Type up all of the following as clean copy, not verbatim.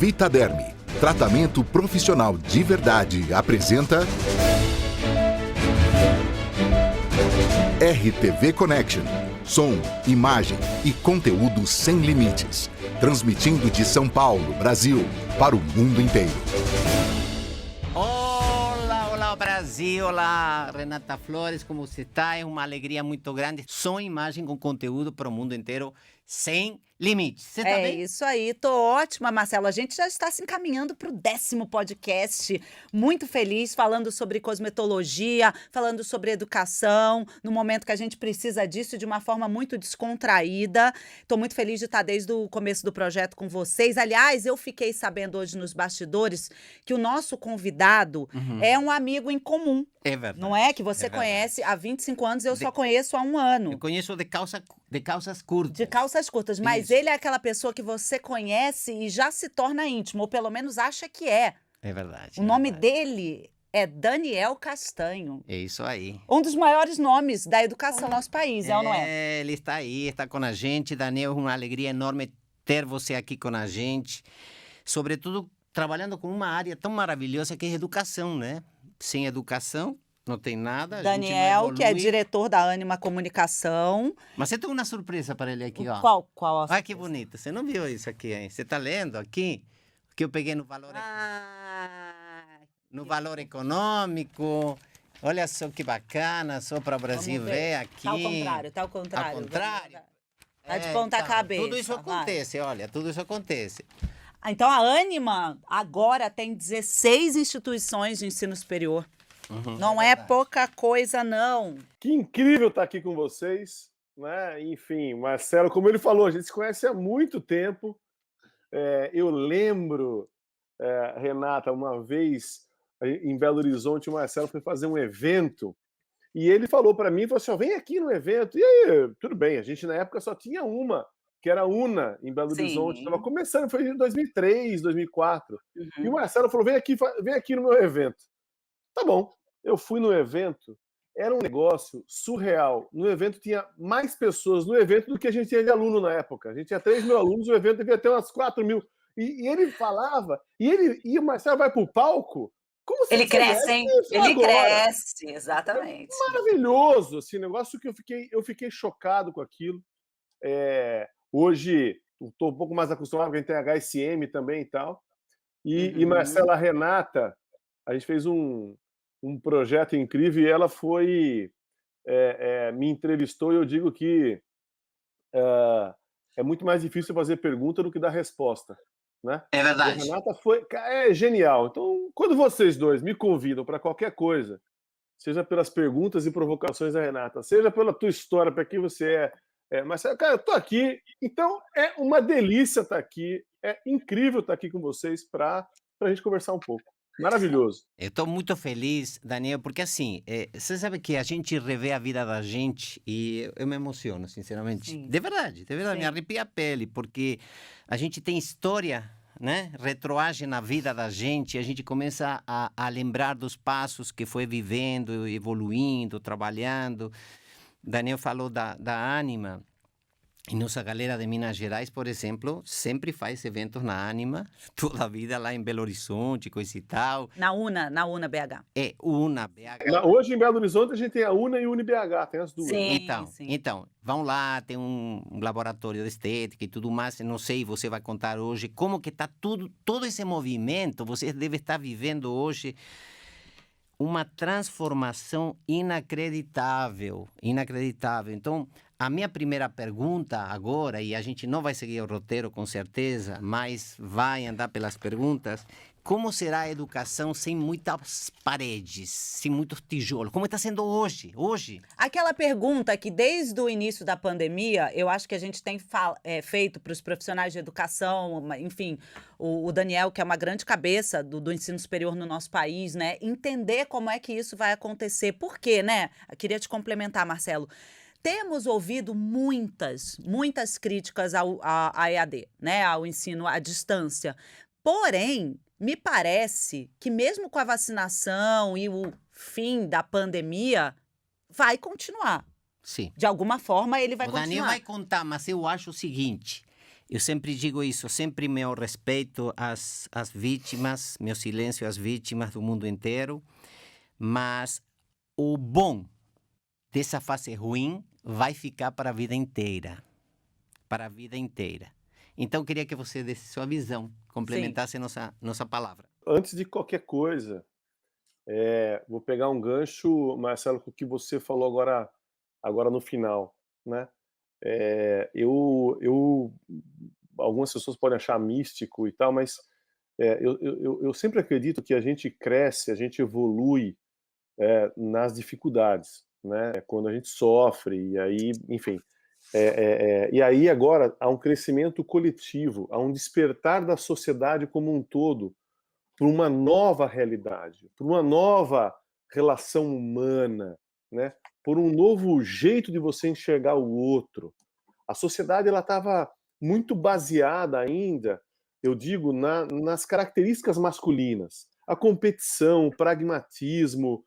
Vitaderm, tratamento profissional de verdade, apresenta RTV Connection. Som, imagem e conteúdo sem limites. Transmitindo de São Paulo, Brasil, para o mundo inteiro. Olá, Brasil! Olá, Renata Flores, como você está? É uma alegria muito grande. Som, imagem com conteúdo para o mundo inteiro, sem limites. Você tá bem? É isso aí, tô ótima, Marcelo. A gente já está se encaminhando para o 10º podcast. Muito feliz, falando sobre cosmetologia, falando sobre educação, no momento que a gente precisa disso de uma forma muito descontraída. Estou muito feliz de estar desde o começo do projeto com vocês. Aliás, eu fiquei sabendo hoje nos bastidores que o nosso convidado é um amigo em comum. É verdade. Não é? Que você verdade. conhece há 25 anos, eu só conheço há um ano. Eu conheço de calças curtas. De calças curtas, mas Isso. ele é aquela pessoa que você conhece e já se torna íntimo, ou pelo menos acha que é. É verdade. O nome dele é Daniel Castanho. É isso aí. Um dos maiores nomes da educação no nosso país, é ou não é? Ele está aí, está com a gente. Daniel, é uma alegria enorme ter você aqui com a gente. Sobretudo, trabalhando com uma área tão maravilhosa que é educação, né? Sem educação, não tem nada. Daniel, que é diretor da Ânima Comunicação. Mas você tem uma surpresa para ele aqui, ó. Qual a Olha que bonito. Você não viu isso aqui, hein? Você está lendo aqui? Que eu peguei no valor, no valor econômico. Olha só que bacana, só para o Brasil ver aqui. Tá ao contrário, tá ao contrário. Ao contrário? Tá de ponta cabeça. Tudo isso vai. acontece, olha, tudo isso acontece. Então, a Ânima agora tem 16 instituições de ensino superior. Não é pouca coisa, não. Que incrível estar aqui com vocês, né? Enfim, Marcelo, como ele falou, a gente se conhece há muito tempo. Eu lembro, Renata, uma vez em Belo Horizonte, o Marcelo foi fazer um evento e ele falou para mim, falou assim, vem aqui no evento. E aí, tudo bem, a gente na época só tinha uma, que era a UNA, em Belo Horizonte. Estava começando, foi em 2003, 2004. E o Marcelo falou, vem aqui no meu evento. Tá bom, eu fui no evento, era um negócio surreal. No evento tinha mais pessoas no evento do que a gente tinha de aluno na época. A gente tinha 3 mil alunos, o evento devia ter umas 4 mil. E ele falava, e o Marcelo vai pro palco, como se ele cresce, hein? Ele agora. Cresce, exatamente. É maravilhoso, esse negócio que eu fiquei chocado com aquilo. Hoje, estou um pouco mais acostumado, porque a gente tem HSM também e tal. E Marcela, Renata, a gente fez um projeto incrível e ela foi me entrevistou e eu digo que é muito mais difícil fazer pergunta do que dar resposta, né? É verdade. E a Renata é genial. Então, quando vocês dois me convidam para qualquer coisa, seja pelas perguntas e provocações da Renata, seja pela tua história, para quem você mas, cara, eu tô aqui, então é uma delícia estar aqui, é incrível estar aqui com vocês para a gente conversar um pouco. Maravilhoso. Eu estou muito feliz, Daniel, porque assim, você sabe que a gente revê a vida da gente e eu me emociono, sinceramente. Sim. De verdade, me arrepia a pele, porque a gente tem história, né? Retroage na vida da gente, a gente começa a lembrar dos passos que foi vivendo, evoluindo, trabalhando. Daniel falou da Ânima. E nossa galera de Minas Gerais, por exemplo, sempre faz eventos na Ânima, toda a vida lá em Belo Horizonte, coisa e tal. Na UNA BH. É, UNA, BH. Hoje em Belo Horizonte a gente tem a UNA e a UniBH, tem as duas. Então, vão lá, tem um laboratório de estética e tudo mais, não sei, você vai contar hoje como que está todo esse movimento, você deve estar vivendo hoje uma transformação inacreditável. Então, a minha primeira pergunta agora, e a gente não vai seguir o roteiro com certeza, mas vai andar pelas perguntas, como será a educação sem muitas paredes, sem muitos tijolos? Como está sendo hoje? Aquela pergunta que desde o início da pandemia, eu acho que a gente tem feito para os profissionais de educação, enfim, o Daniel, que é uma grande cabeça do ensino superior no nosso país, né? Entender como é que isso vai acontecer. Por quê, né? Eu queria te complementar, Marcelo. Temos ouvido muitas críticas à EAD, né? Ao ensino à distância. Porém, me parece que mesmo com a vacinação e o fim da pandemia, vai continuar. Sim. De alguma forma, ele vai O continuar. Daniel vai contar, mas eu acho o seguinte, Eu sempre digo isso, sempre meu respeito às vítimas, meu silêncio às vítimas do mundo inteiro, mas o bom dessa fase ruim vai ficar para a vida inteira. Para a vida inteira. Então, eu queria que você desse sua visão, complementasse nossa palavra. Antes de qualquer coisa, vou pegar um gancho, Marcelo, com o que você falou agora no final, né? Algumas pessoas podem achar místico e tal, mas eu sempre acredito que a gente cresce, a gente evolui nas dificuldades, né? Quando a gente sofre, e aí, enfim. E aí agora há um crescimento coletivo, há um despertar da sociedade como um todo para uma nova realidade, para uma nova relação humana, né? Por um novo jeito de você enxergar o outro. A sociedade ela estava muito baseada ainda, eu digo, nas características masculinas. A competição, o pragmatismo,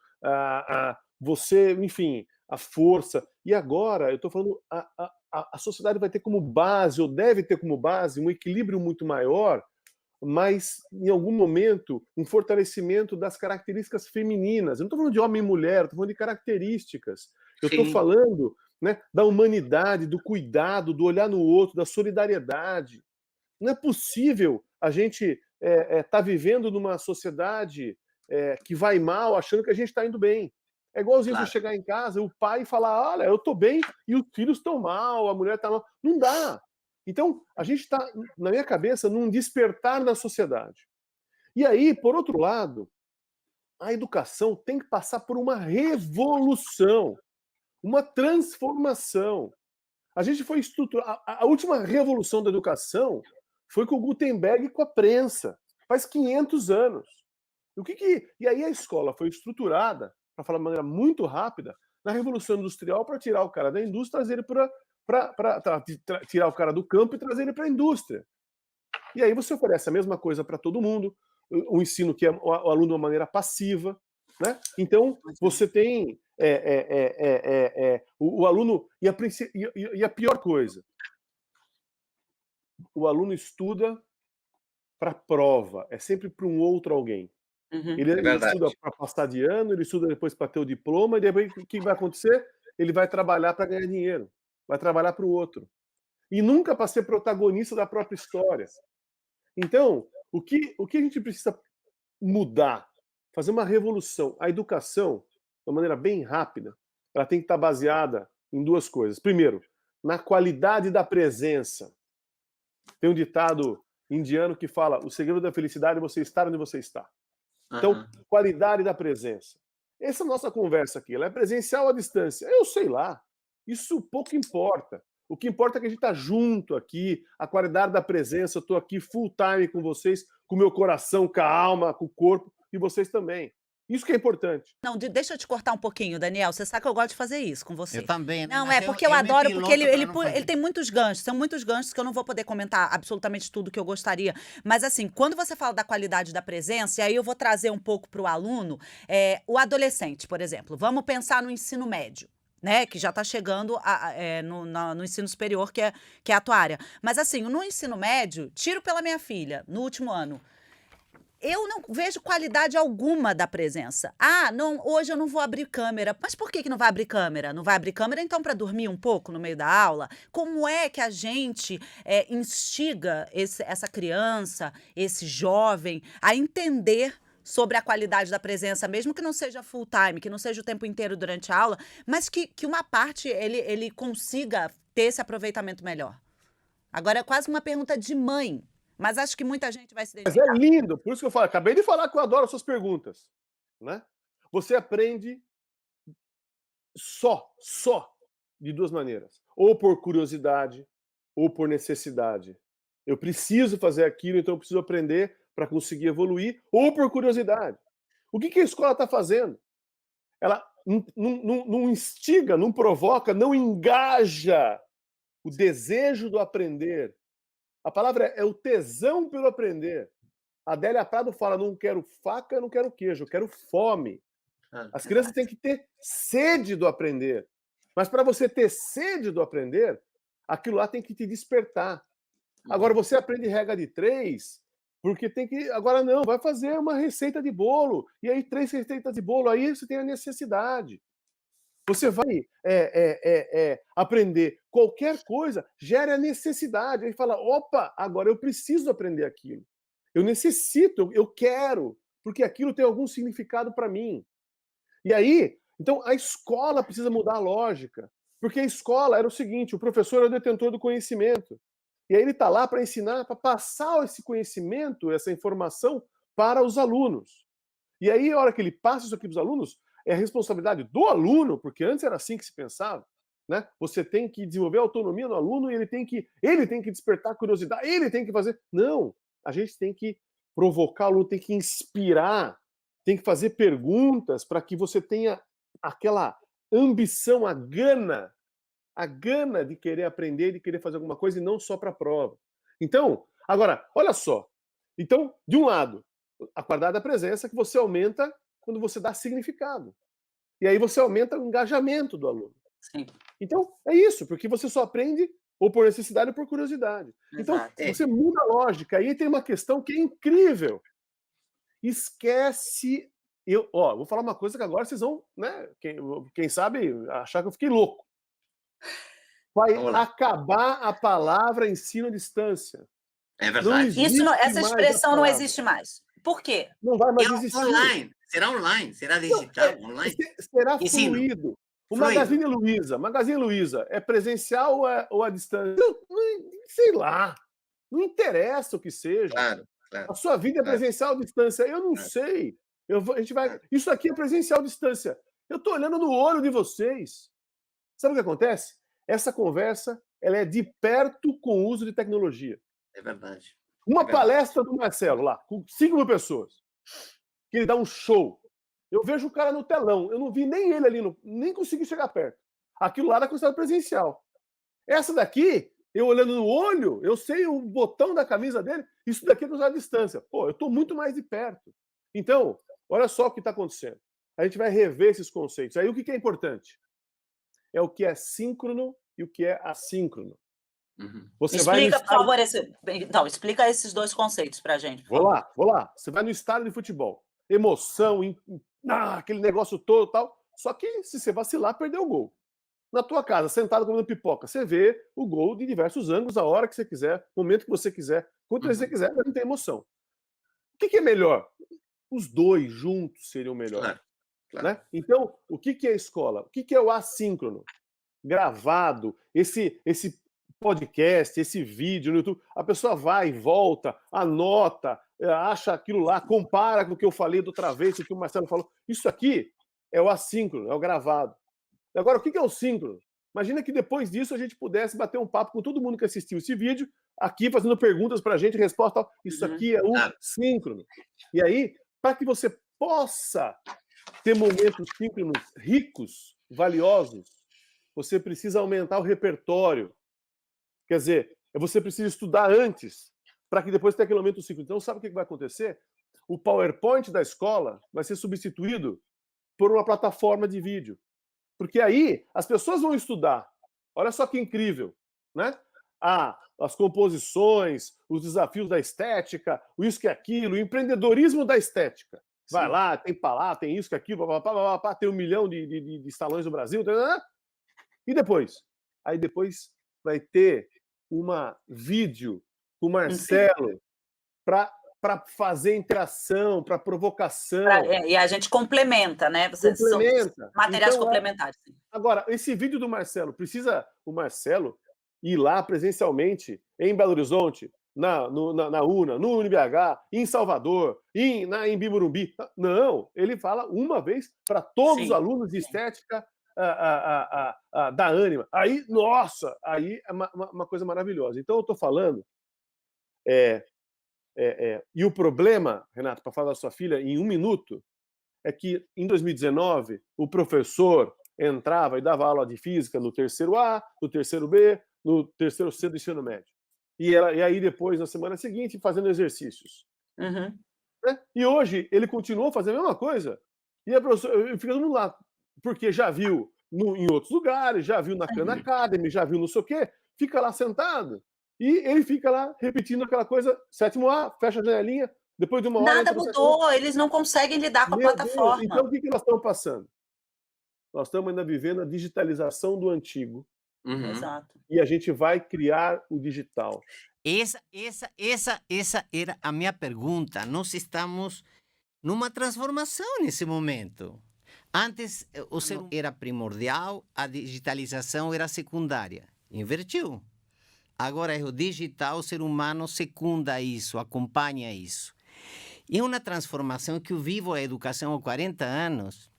você, enfim, a força. E agora, eu estou falando, a sociedade vai ter como base, ou deve ter como base, um equilíbrio muito maior, mas, em algum momento, um fortalecimento das características femininas. Eu não estou falando de homem e mulher, estou falando de características. Eu estou falando, né, da humanidade, do cuidado, do olhar no outro, da solidariedade. Não é possível a gente estar vivendo numa sociedade que vai mal, achando que a gente está indo bem. É igualzinho você chegar em casa, o pai falar, olha, eu estou bem e os filhos estão mal, a mulher está mal. Não dá. Então, a gente está, na minha cabeça, num despertar da sociedade. E aí, por outro lado, a educação tem que passar por uma revolução, uma transformação. A gente foi estruturar. A última revolução da educação foi com o Gutenberg e com a prensa, faz 500 anos. E aí a escola foi estruturada, para falar de maneira muito rápida, na Revolução Industrial para tirar o cara da indústria, trazer ele para tirar o cara do campo e trazer ele para a indústria. E aí você oferece a mesma coisa para todo mundo, o ensino que é o aluno de uma maneira passiva, né? Então você tem o aluno e a pior coisa, o aluno estuda para prova, é sempre para um outro alguém. Ele estuda para passar de ano, ele estuda depois para ter o diploma, e depois o que vai acontecer? Ele vai trabalhar para ganhar dinheiro, vai trabalhar para o outro. E nunca para ser protagonista da própria história. Então, o que a gente precisa mudar? Fazer uma revolução. A educação, de uma maneira bem rápida, ela tem que estar baseada em duas coisas. Primeiro, na qualidade da presença. Tem um ditado indiano que fala: o segredo da felicidade é você estar onde você está. Então, qualidade da presença. Essa nossa conversa aqui, ela é presencial ou à distância? Eu sei lá. Isso pouco importa. O que importa é que a gente está junto aqui, a qualidade da presença. Eu estou aqui full time com vocês, com o meu coração, com a alma, com o corpo, e vocês também. Isso que é importante. Não, deixa eu te cortar um pouquinho, Daniel. Você sabe que eu gosto de fazer isso com você. Eu também. Não, porque eu adoro, porque ele tem muitos ganchos. São muitos ganchos que eu não vou poder comentar absolutamente tudo que eu gostaria. Mas, assim, quando você fala da qualidade da presença, e aí eu vou trazer um pouco para o aluno, o adolescente, por exemplo. Vamos pensar no ensino médio, né, que já está chegando no ensino superior, que é a tua área. Mas, assim, no ensino médio, tiro pela minha filha, no último ano. Eu não vejo qualidade alguma da presença. Não, hoje eu não vou abrir câmera. Mas por que não vai abrir câmera? Não vai abrir câmera, então, para dormir um pouco no meio da aula? Como é que a gente instiga essa criança, esse jovem, a entender sobre a qualidade da presença, mesmo que não seja full time, que não seja o tempo inteiro durante a aula, mas que uma parte ele consiga ter esse aproveitamento melhor? Agora é quase uma pergunta de mãe. Mas acho que muita gente vai se identificar. Mas é lindo, por isso que eu falo, acabei de falar que eu adoro as suas perguntas, né? Você aprende só de duas maneiras, ou por curiosidade, ou por necessidade. Eu preciso fazer aquilo, então eu preciso aprender para conseguir evoluir, ou por curiosidade. O que a escola está fazendo? Ela não instiga, não provoca, não engaja o desejo do aprender. A palavra é o tesão pelo aprender. A Adélia Prado fala: não quero faca, não quero queijo, eu quero fome. As crianças têm que ter sede do aprender. Mas para você ter sede do aprender, aquilo lá tem que te despertar. Agora você aprende regra de 3, porque tem que... Agora não, vai fazer uma receita de bolo. E aí 3 receitas de bolo, aí você tem a necessidade. Você vai aprender qualquer coisa, gera a necessidade. Aí fala, opa, agora eu preciso aprender aquilo. Eu necessito, eu quero, porque aquilo tem algum significado para mim. E aí, então a escola precisa mudar a lógica. Porque a escola era o seguinte, o professor é o detentor do conhecimento. E aí ele está lá para ensinar, para passar esse conhecimento, essa informação para os alunos. E aí, a hora que ele passa isso aqui para os alunos, é a responsabilidade do aluno, porque antes era assim que se pensava, né? Você tem que desenvolver autonomia no aluno e ele tem que despertar curiosidade, ele tem que fazer... Não, a gente tem que provocar o aluno, tem que inspirar, tem que fazer perguntas para que você tenha aquela ambição, a gana de querer aprender, de querer fazer alguma coisa e não só para a prova. Então, agora, olha só. Então, de um lado, a qualidade da presença que você aumenta quando você dá significado. E aí você aumenta o engajamento do aluno. Sim. Então, é isso, porque você só aprende ou por necessidade ou por curiosidade. Exato. Então, você muda a lógica. Aí tem uma questão que é incrível. Esquece... vou falar uma coisa que agora vocês vão, né? Quem sabe achar que eu fiquei louco. Vai acabar a palavra ensino à distância. É verdade. Essa expressão não existe mais. Por quê? Não vai mais existir. Online. Será online? Será digital? Online? Será fluido. O Magazine Luiza é presencial ou à distância? Sei lá. Não interessa o que seja. Claro. A sua vida é presencial ou à distância? Eu não sei. Isso aqui é presencial à distância. Eu estou olhando no olho de vocês. Sabe o que acontece? Essa conversa ela é de perto com o uso de tecnologia. É verdade. Uma palestra do Marcelo lá, com 5.000 pessoas, que ele dá um show. Eu vejo o cara no telão, eu não vi nem ele ali, nem consegui chegar perto. Aquilo lá era considerado presencial. Essa daqui, eu olhando no olho, eu sei o botão da camisa dele, isso daqui é considerado à distância. Pô, eu estou muito mais de perto. Então, olha só o que está acontecendo. A gente vai rever esses conceitos. Aí o que é importante? É o que é síncrono e o que é assíncrono. Uhum. Explica, por favor, explica esses dois conceitos pra gente. Vou lá. Você vai no estádio de futebol. Emoção, aquele negócio todo e tal. Só que se você vacilar, perdeu o gol. Na tua casa, sentado comendo pipoca, você vê o gol de diversos ângulos, a hora que você quiser, no momento que você quiser, quanto você quiser, mas não tem emoção. O que é melhor? Os dois juntos seriam melhor. Claro. Né? Então, o que é a escola? O que é o assíncrono? Gravado, esse podcast, esse vídeo no YouTube, a pessoa vai e volta, anota, acha aquilo lá, compara com o que eu falei do outra vez, o que o Marcelo falou. Isso aqui é o assíncrono, é o gravado. Agora, o que é o síncrono? Imagina que depois disso a gente pudesse bater um papo com todo mundo que assistiu esse vídeo, aqui fazendo perguntas para a gente, resposta, tal. Isso aqui é o síncrono. E aí, para que você possa ter momentos síncronos ricos, valiosos, você precisa aumentar o repertório. Quer dizer, você precisa estudar antes, para que depois tenha aquele momento síncrono. Então, sabe o que vai acontecer? O PowerPoint da escola vai ser substituído por uma plataforma de vídeo. Porque aí as pessoas vão estudar. Olha só que incrível, né? As composições, os desafios da estética, o isso que aquilo, o empreendedorismo da estética. Vai Sim. lá, tem tem isso que aquilo, tem 1 milhão de salões no Brasil. E depois? Aí depois vai ter uma vídeo com o Marcelo para fazer interação, para provocação. E a gente complementa, né? Complementa. Materiais então, complementares. Agora, esse vídeo do Marcelo, precisa o Marcelo ir lá presencialmente em Belo Horizonte, na UNA, no UniBH, em Salvador, em Bimurumbi? Não, ele fala uma vez para todos os alunos de estética da Ânima. Aí, nossa, aí é uma coisa maravilhosa. Então, eu estou falando... E o problema, Renato, para falar da sua filha em 1 minuto, é que em 2019 o professor entrava e dava aula de física no terceiro A, no terceiro B, no terceiro C do ensino médio. E aí depois, na semana seguinte, fazendo exercícios. Uhum. Né? E hoje ele continuou fazendo a mesma coisa. E a professora fica todo mundo lá, porque já viu em outros lugares, já viu na Khan Academy, já viu não sei o quê, fica lá sentado. E ele fica lá repetindo aquela coisa, 7º A, fecha a janelinha, depois de uma hora... Nada entra no 7º A. mudou, eles não conseguem lidar com a Meu Deus, plataforma. então o que nós estamos passando? Nós estamos ainda vivendo a digitalização do antigo. Uhum. Exato. E a gente vai criar o digital. Essa era a minha pergunta. Nós estamos numa transformação nesse momento. Antes, o ser humano era primordial, a digitalização era secundária. Invertiu. Agora é o digital, o ser humano secunda isso, acompanha isso. E é uma transformação que eu vivo a educação há 40 anos,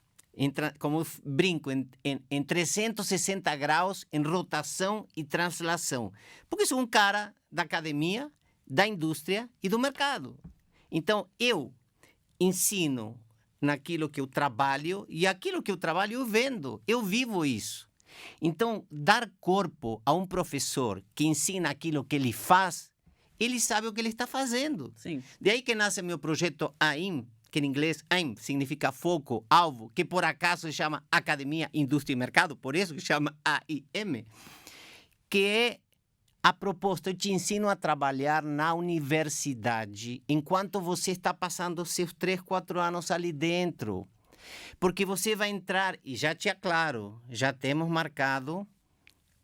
como eu brinco, em 360 graus, em rotação e translação. Porque sou um cara da academia, da indústria e do mercado. Então, eu ensino naquilo que eu trabalho e aquilo que eu trabalho eu vendo. Eu vivo isso. Então, dar corpo a um professor que ensina aquilo que ele faz, ele sabe o que ele está fazendo. Sim. De aí que nasce meu projeto AIM, que em inglês AIM significa foco, alvo, que por acaso se chama Academia, Indústria e Mercado, por isso que chama AIM, que é a proposta, eu te ensino a trabalhar na universidade enquanto você está passando os seus 3, 4 anos ali dentro. Porque você vai entrar, e já te aclaro, já temos marcado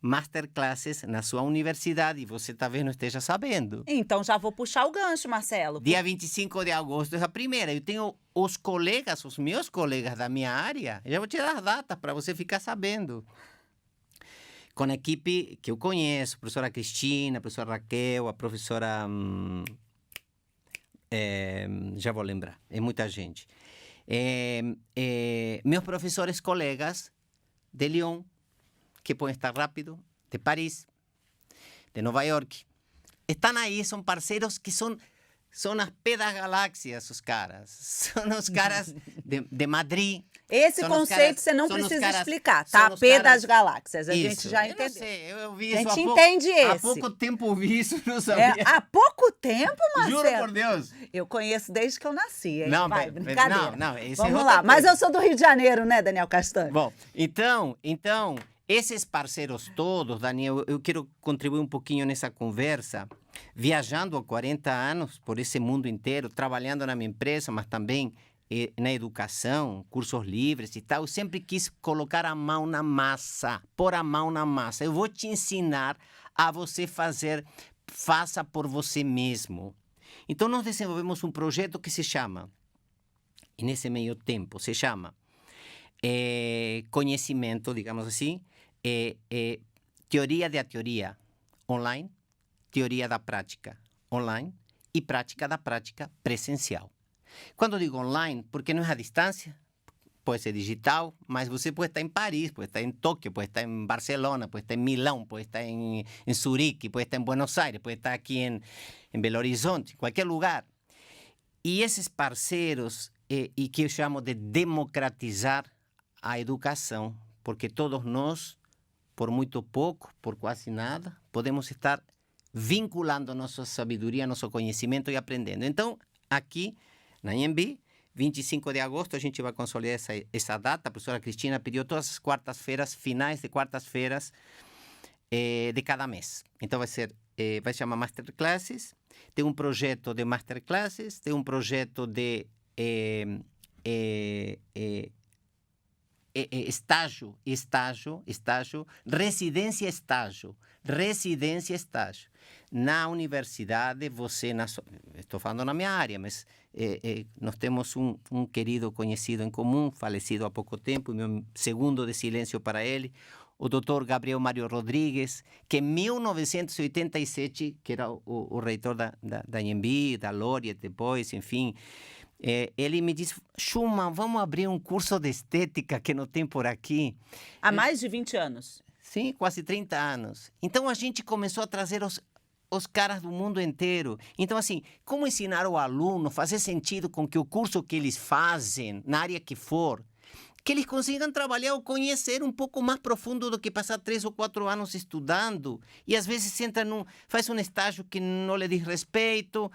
masterclasses na sua universidade, e você talvez não esteja sabendo. Então já vou puxar o gancho, Marcelo. Dia 25 de agosto é a primeira. Eu tenho os colegas, os meus colegas da minha área, já vou te dar as datas para você ficar sabendo. Com a equipe que eu conheço, a professora Cristina, a professora Raquel, a professora... já vou lembrar, é muita gente. Meus professores colegas de Lyon, que podem estar rápido, de Paris, de Nova York, estão aí, são parceiros que são as pés das galáxias, os caras. São os caras de Madrid. Esse São conceito caras- você não são os precisa caras- explicar, são tá? os P caras- das galáxias, a Isso. gente já Eu não entendeu. sei, eu vi A isso gente há pouco, entende há esse. pouco tempo eu vi isso, não É, sabia. há pouco tempo, Marcelo? Juro por Deus. Eu conheço desde que eu nasci, hein? Não, Vai, mas- brincadeira. não, esse é Vamos outra lá, mas coisa. eu sou do Rio de Janeiro, né, Daniel Castanho? Bom, então, esses parceiros todos, Daniel, eu quero contribuir um pouquinho nessa conversa, viajando há 40 anos por esse mundo inteiro, trabalhando na minha empresa, mas também na educação, cursos livres e tal. Eu sempre quis colocar a mão na massa, pôr a mão na massa. Eu vou te ensinar a você faça por você mesmo. Então, nós desenvolvemos um projeto que se chama, e nesse meio tempo, se chama conhecimento, digamos assim, teoria da teoria online, teoria da prática online e prática da prática presencial. Quando digo online, porque não é à distância, pode ser digital, mas você pode estar em Paris, pode estar em Tóquio, pode estar em Barcelona, pode estar em Milão, pode estar em Zurique, pode estar em Buenos Aires, pode estar aqui em Belo Horizonte, em qualquer lugar. E esses parceiros, e que eu chamo de democratizar a educação, porque todos nós, por muito pouco, por quase nada, podemos estar vinculando nossa sabedoria, nosso conhecimento e aprendendo. Então, aqui na IMB, 25 de agosto, a gente vai consolidar essa data. A professora Cristina pediu todas as quartas-feiras, finais de quartas-feiras de cada mês. Então, vai se chamar Masterclasses. Tem um projeto de Masterclasses, tem um projeto de estágio, residência estágio. Na universidade, estou falando na minha área, mas nós temos um querido conhecido em comum, falecido há pouco tempo, meu segundo de silêncio para ele, o doutor Gabriel Mário Rodrigues, que em 1987, que era o reitor da IMB, da Laureate depois, enfim, ele me disse, Schumann, vamos abrir um curso de estética que não tem por aqui. Há mais de 20 anos. Sim, quase 30 anos. Então, a gente começou a trazer os caras do mundo inteiro. Então, assim, como ensinar o aluno, fazer sentido com que o curso que eles fazem, na área que for, que eles consigam trabalhar ou conhecer um pouco mais profundo do que passar 3 ou 4 anos estudando e às vezes faz um estágio que não lhe diz respeito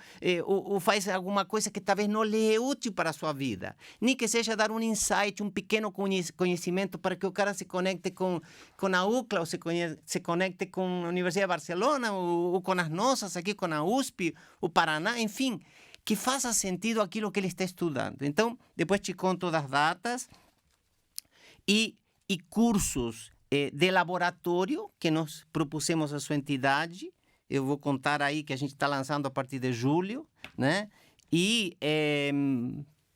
ou faz alguma coisa que talvez não lhe é útil para a sua vida. Nem que seja dar um insight, um pequeno conhecimento para que o cara se conecte com a UCLA ou se conecte com a Universidade de Barcelona ou com as nossas aqui, com a USP, o Paraná, enfim, que faça sentido aquilo que ele está estudando. Então, depois te conto das datas e cursos de laboratório que nós propusemos à sua entidade. Eu vou contar aí que a gente está lançando a partir de julho, né? E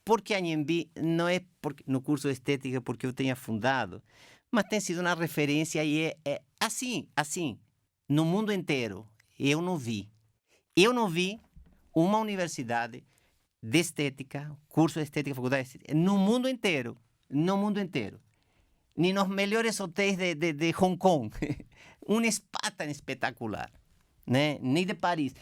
porque a Anhembi não é no curso de estética porque eu tenha fundado, mas tem sido uma referência e é assim, no mundo inteiro. Eu não vi uma universidade de estética, curso de estética, faculdade de estética, no mundo inteiro, nem nos melhores hotéis de Hong Kong, um spa tão espetacular, né? Nem de Paris.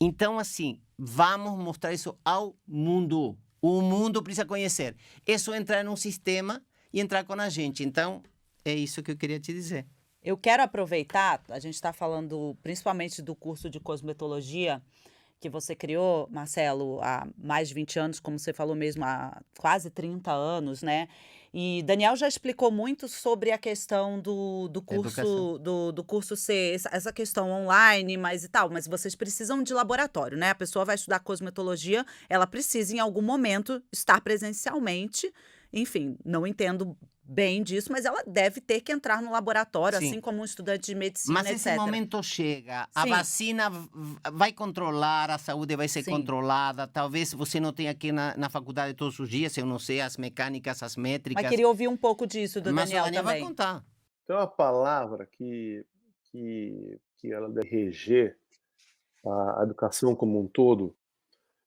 Então, assim, vamos mostrar isso ao mundo. O mundo precisa conhecer. É só entrar num sistema e entrar com a gente. Então, é isso que eu queria te dizer. Eu quero aproveitar, a gente está falando principalmente do curso de cosmetologia que você criou, Marcelo, há mais de 20 anos, como você falou mesmo, há quase 30 anos, né? E Daniel já explicou muito sobre a questão do curso, do curso ser essa questão online, mas e tal, mas vocês precisam de laboratório, né? A pessoa vai estudar cosmetologia, ela precisa em algum momento estar presencialmente. Enfim, não entendo bem disso, mas ela deve ter que entrar no laboratório, Sim. assim como um estudante de medicina, Mas etc. esse momento chega, a Sim. vacina vai controlar, a saúde vai ser Sim. controlada, talvez você não tenha aqui na faculdade todos os dias, eu não sei as mecânicas, as métricas. Mas queria ouvir um pouco disso do Mas Daniel o Daniel vai também. contar. Tem uma palavra que ela deve reger a educação como um todo.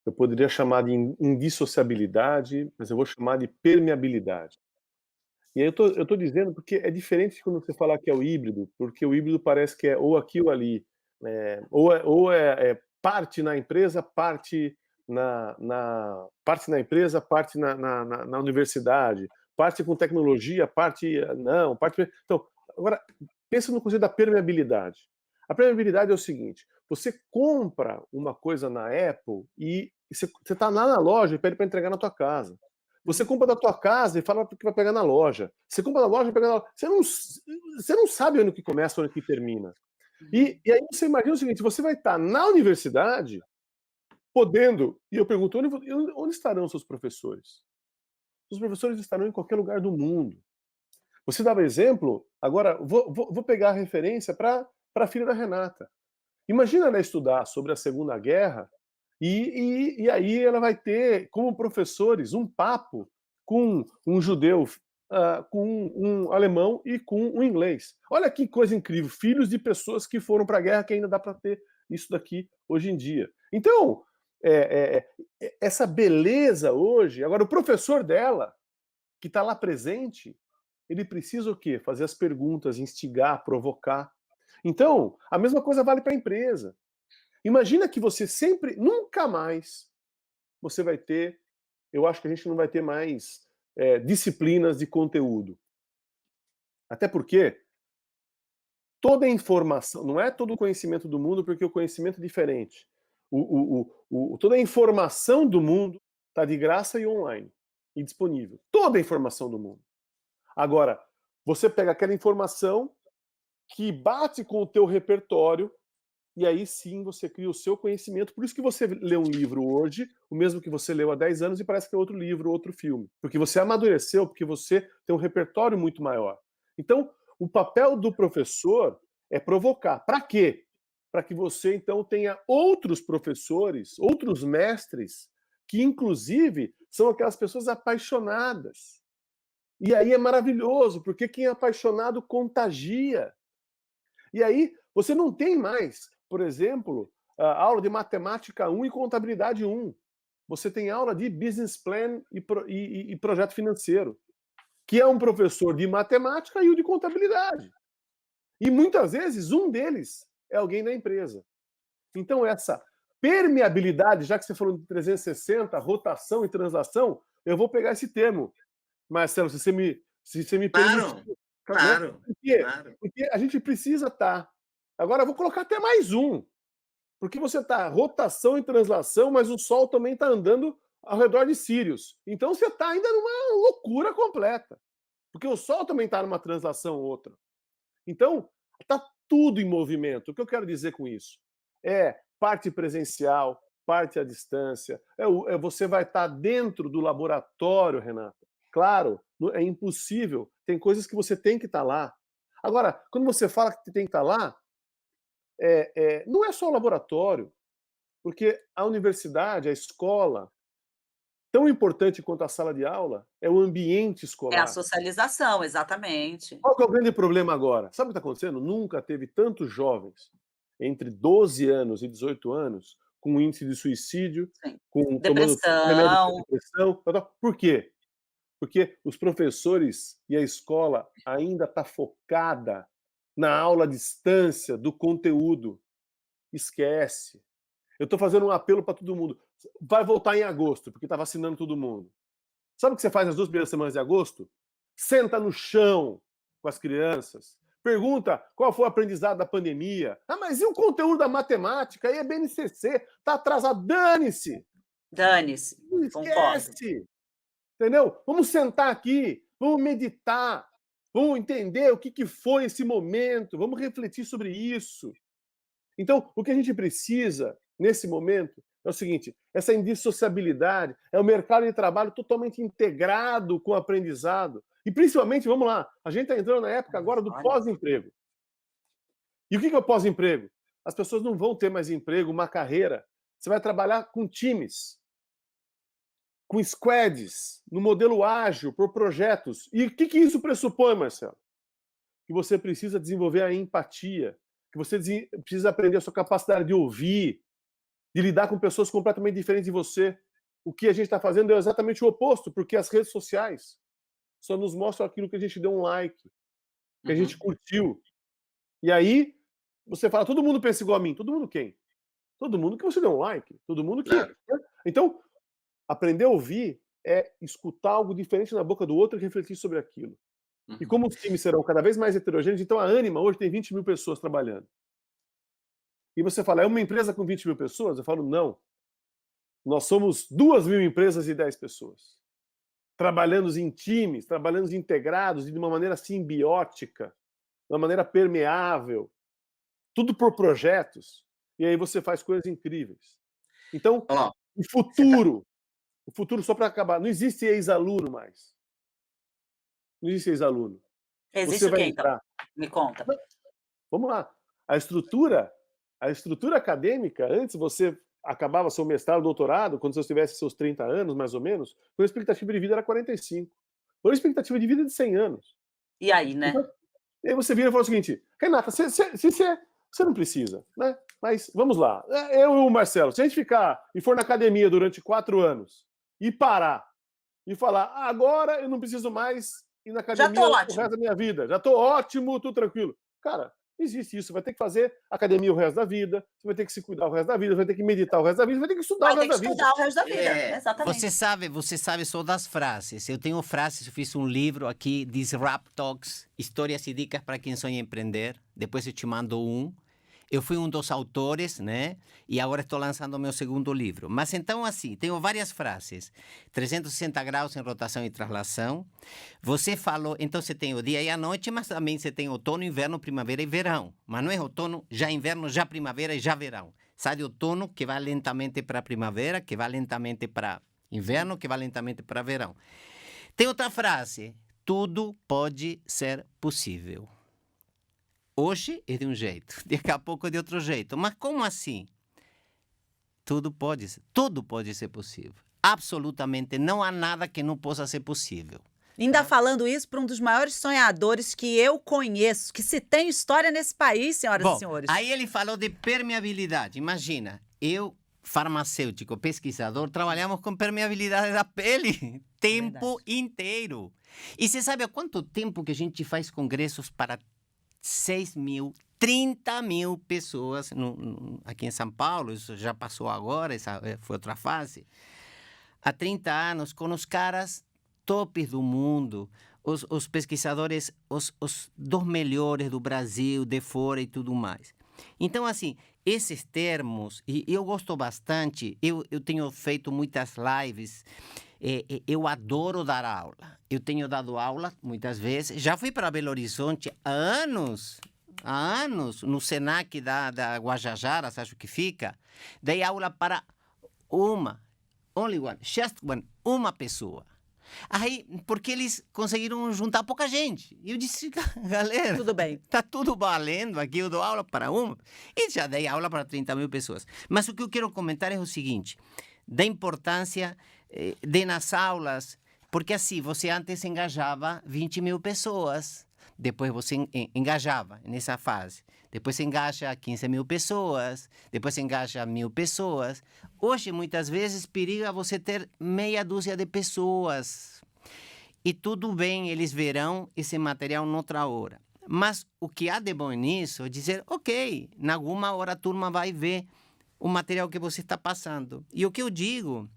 Eu poderia chamar de indissociabilidade, mas eu vou chamar de permeabilidade. E aí eu tô dizendo porque é diferente quando você falar que é o híbrido, porque o híbrido parece que é ou aqui ou ali, ou é parte na empresa, parte parte na empresa, parte na universidade, parte com tecnologia, parte não, parte. Então, agora pensa no conceito da permeabilidade. A permeabilidade é o seguinte: você compra uma coisa na Apple e você está lá na loja e pede para entregar na tua casa. Você compra da tua casa e fala que vai pegar na loja. Você compra na loja e pega na loja. Você não sabe onde que começa, onde que termina. E aí você imagina o seguinte: você vai estar na universidade podendo. E eu pergunto, onde estarão seus professores? Os professores estarão em qualquer lugar do mundo. Você dava exemplo, agora vou pegar a referência para a filha da Renata. Imagina ela estudar sobre a Segunda Guerra e aí ela vai ter, como professores, um papo com um judeu, com um alemão e com um inglês. Olha que coisa incrível, filhos de pessoas que foram para a guerra, que ainda dá para ter isso daqui hoje em dia. Então, essa beleza hoje, agora o professor dela, que está lá presente, ele precisa o quê? Fazer as perguntas, instigar, provocar. Então, a mesma coisa vale para a empresa. Imagina que você sempre, nunca mais, você vai ter, eu acho que a gente não vai ter mais disciplinas de conteúdo. Até porque toda informação, não é todo o conhecimento do mundo, porque o conhecimento é diferente. Toda a informação do mundo está de graça e online, e disponível. Toda a informação do mundo. Agora, você pega aquela informação que bate com o teu repertório e aí sim você cria o seu conhecimento. Por isso que você lê um livro hoje, o mesmo que você leu há 10 anos e parece que é outro livro, outro filme. Porque você amadureceu, porque você tem um repertório muito maior. Então, o papel do professor é provocar. Para quê? Para que você, então, tenha outros professores, outros mestres, que, inclusive, são aquelas pessoas apaixonadas. E aí é maravilhoso, porque quem é apaixonado contagia. E aí você não tem mais, por exemplo, a aula de matemática 1 e contabilidade 1. Você tem aula de business plan e projeto financeiro, que é um professor de matemática e o de contabilidade. E muitas vezes um deles é alguém da empresa. Então essa permeabilidade, já que você falou de 360, rotação e translação, eu vou pegar esse termo. Marcelo, se você me Claro, permite, né? claro, Por quê? claro. Porque a gente precisa estar. Agora, eu vou colocar até mais um, porque você está rotação e translação, mas o Sol também está andando ao redor de Sírius. Então você está ainda numa loucura completa, porque o Sol também está numa translação ou outra. Então, está tudo em movimento. O que eu quero dizer com isso? É parte presencial, parte à distância. Você vai estar dentro do laboratório, Renata. Claro, é impossível. Tem coisas que você tem que estar lá. Agora, quando você fala que tem que estar lá, não é só o laboratório, porque a universidade, a escola, tão importante quanto a sala de aula, é o ambiente É a escolar. socialização, exatamente. Qual que é o grande problema agora? Sabe o que está acontecendo? Nunca teve tantos jovens entre 12 anos e 18 anos com índice de suicídio, Sim. tomando remédio Depressão. para depressão. Por quê? Porque os professores e a escola ainda está focada na aula à distância do conteúdo. Esquece. Eu estou fazendo um apelo para todo mundo. Vai voltar em agosto, porque está vacinando todo mundo. Sabe o que você faz nas 2 primeiras semanas de agosto? Senta no chão com as crianças. Pergunta qual foi o aprendizado da pandemia. Ah, mas e o conteúdo da matemática? Aí é BNCC. Está atrasado. Dane-se. Dane-se. Concordo. Esquece. Entendeu? Vamos sentar aqui. Vamos meditar. Vamos entender o que foi esse momento. Vamos refletir sobre isso. Então, o que a gente precisa, nesse momento, é o seguinte: essa indissociabilidade, é o mercado de trabalho totalmente integrado com o aprendizado. E, principalmente, vamos lá, a gente está entrando na época agora do pós-emprego. E o que é o pós-emprego? As pessoas não vão ter mais emprego, uma carreira. Você vai trabalhar com times, com squads, no modelo ágil, por projetos. E o que isso pressupõe, Marcelo? Que você precisa desenvolver a empatia, que você precisa aprender a sua capacidade de ouvir, de lidar com pessoas completamente diferentes de você. O que a gente está fazendo é exatamente o oposto, porque as redes sociais só nos mostram aquilo que a gente deu um like, que a gente curtiu. E aí, você fala, todo mundo pensa igual a mim. Todo mundo quem? Todo mundo que você deu um like. Todo mundo que... Claro. Então, aprender a ouvir é escutar algo diferente na boca do outro e refletir sobre aquilo. E como os times serão cada vez mais heterogêneos, então a Anima hoje tem 20 mil pessoas trabalhando. E você fala, é uma empresa com 20 mil pessoas? Eu falo, não. Nós somos 2 mil empresas e 10 pessoas. Trabalhando em times, trabalhando integrados e de uma maneira simbiótica, de uma maneira permeável. Tudo por projetos. E aí você faz coisas incríveis. Então, o futuro, só para acabar, não existe ex-aluno mais. Não existe ex-aluno. Existe o quê, então? Entrar. Me conta. Vamos lá. A estrutura acadêmica, antes você acabava seu mestrado, doutorado, quando você tivesse seus 30 anos, mais ou menos, quando a expectativa de vida era 45. Hoje a expectativa de vida é de 100 anos. E aí, né? Então, aí você vira e fala o seguinte, Renata, você não precisa, né? Mas vamos lá. Eu e o Marcelo, se a gente ficar e for na academia durante 4 anos e parar e falar, agora eu não preciso mais ir na academia o resto da minha vida, já tô ótimo, tô tranquilo. Cara, existe isso, você vai ter que fazer academia o resto da vida, você vai ter que se cuidar o resto da vida, você vai ter que meditar o resto da vida, você vai ter que estudar o resto da vida. Estudar o resto da vida, exatamente. Você sabe só das frases. Eu tenho frases, eu fiz um livro aqui, Disrupt Talks, Histórias e Dicas para quem sonha empreender. Depois eu te mando um. Eu fui um dos autores, né? E agora estou lançando o meu segundo livro. Mas então, assim, tenho várias frases. 360 graus em rotação e translação. Você falou, então você tem o dia e a noite, mas também você tem outono, inverno, primavera e verão. Mas não é outono, já inverno, já primavera e já verão. Sai de outono, que vai lentamente para primavera, que vai lentamente para inverno, que vai lentamente para verão. Tem outra frase. Tudo pode ser possível. Hoje é de um jeito, daqui a pouco é de outro jeito. Mas como assim? Tudo pode ser possível. Absolutamente não há nada que não possa ser possível. Ainda falando isso para um dos maiores sonhadores que eu conheço, que se tem história nesse país, senhoras e senhores. Aí ele falou de permeabilidade. Imagina, eu, farmacêutico, pesquisador, trabalhamos com permeabilidade da pele tempo inteiro. E você sabe há quanto tempo que a gente faz congressos para 6 mil, 30 mil pessoas aqui em São Paulo? Isso já passou agora, essa foi outra fase. Há 30 anos, com os caras tops do mundo, os pesquisadores, os dos melhores do Brasil, de fora e tudo mais. Então, assim, esses termos, e eu gosto bastante, eu tenho feito muitas lives, eu adoro dar aula. Eu tenho dado aula muitas vezes, já fui para Belo Horizonte há anos, no Senac da Guajajara, acho que fica, dei aula para only one, just one, uma pessoa. Aí, porque eles conseguiram juntar pouca gente. E eu disse, galera, Tudo bem. tá tudo valendo aqui, eu dou aula para uma. E já dei aula para 30 mil pessoas. Mas o que eu quero comentar é o seguinte, da importância de nas aulas, porque assim, você antes engajava 20 mil pessoas, depois você engajava nessa fase. Depois você engaja 15 mil pessoas, depois você engaja 1.000 pessoas. Hoje, muitas vezes, periga você ter meia dúzia de pessoas. E tudo bem, eles verão esse material noutra hora. Mas o que há de bom nisso é dizer, ok, em alguma hora a turma vai ver o material que você está passando. E o que eu digo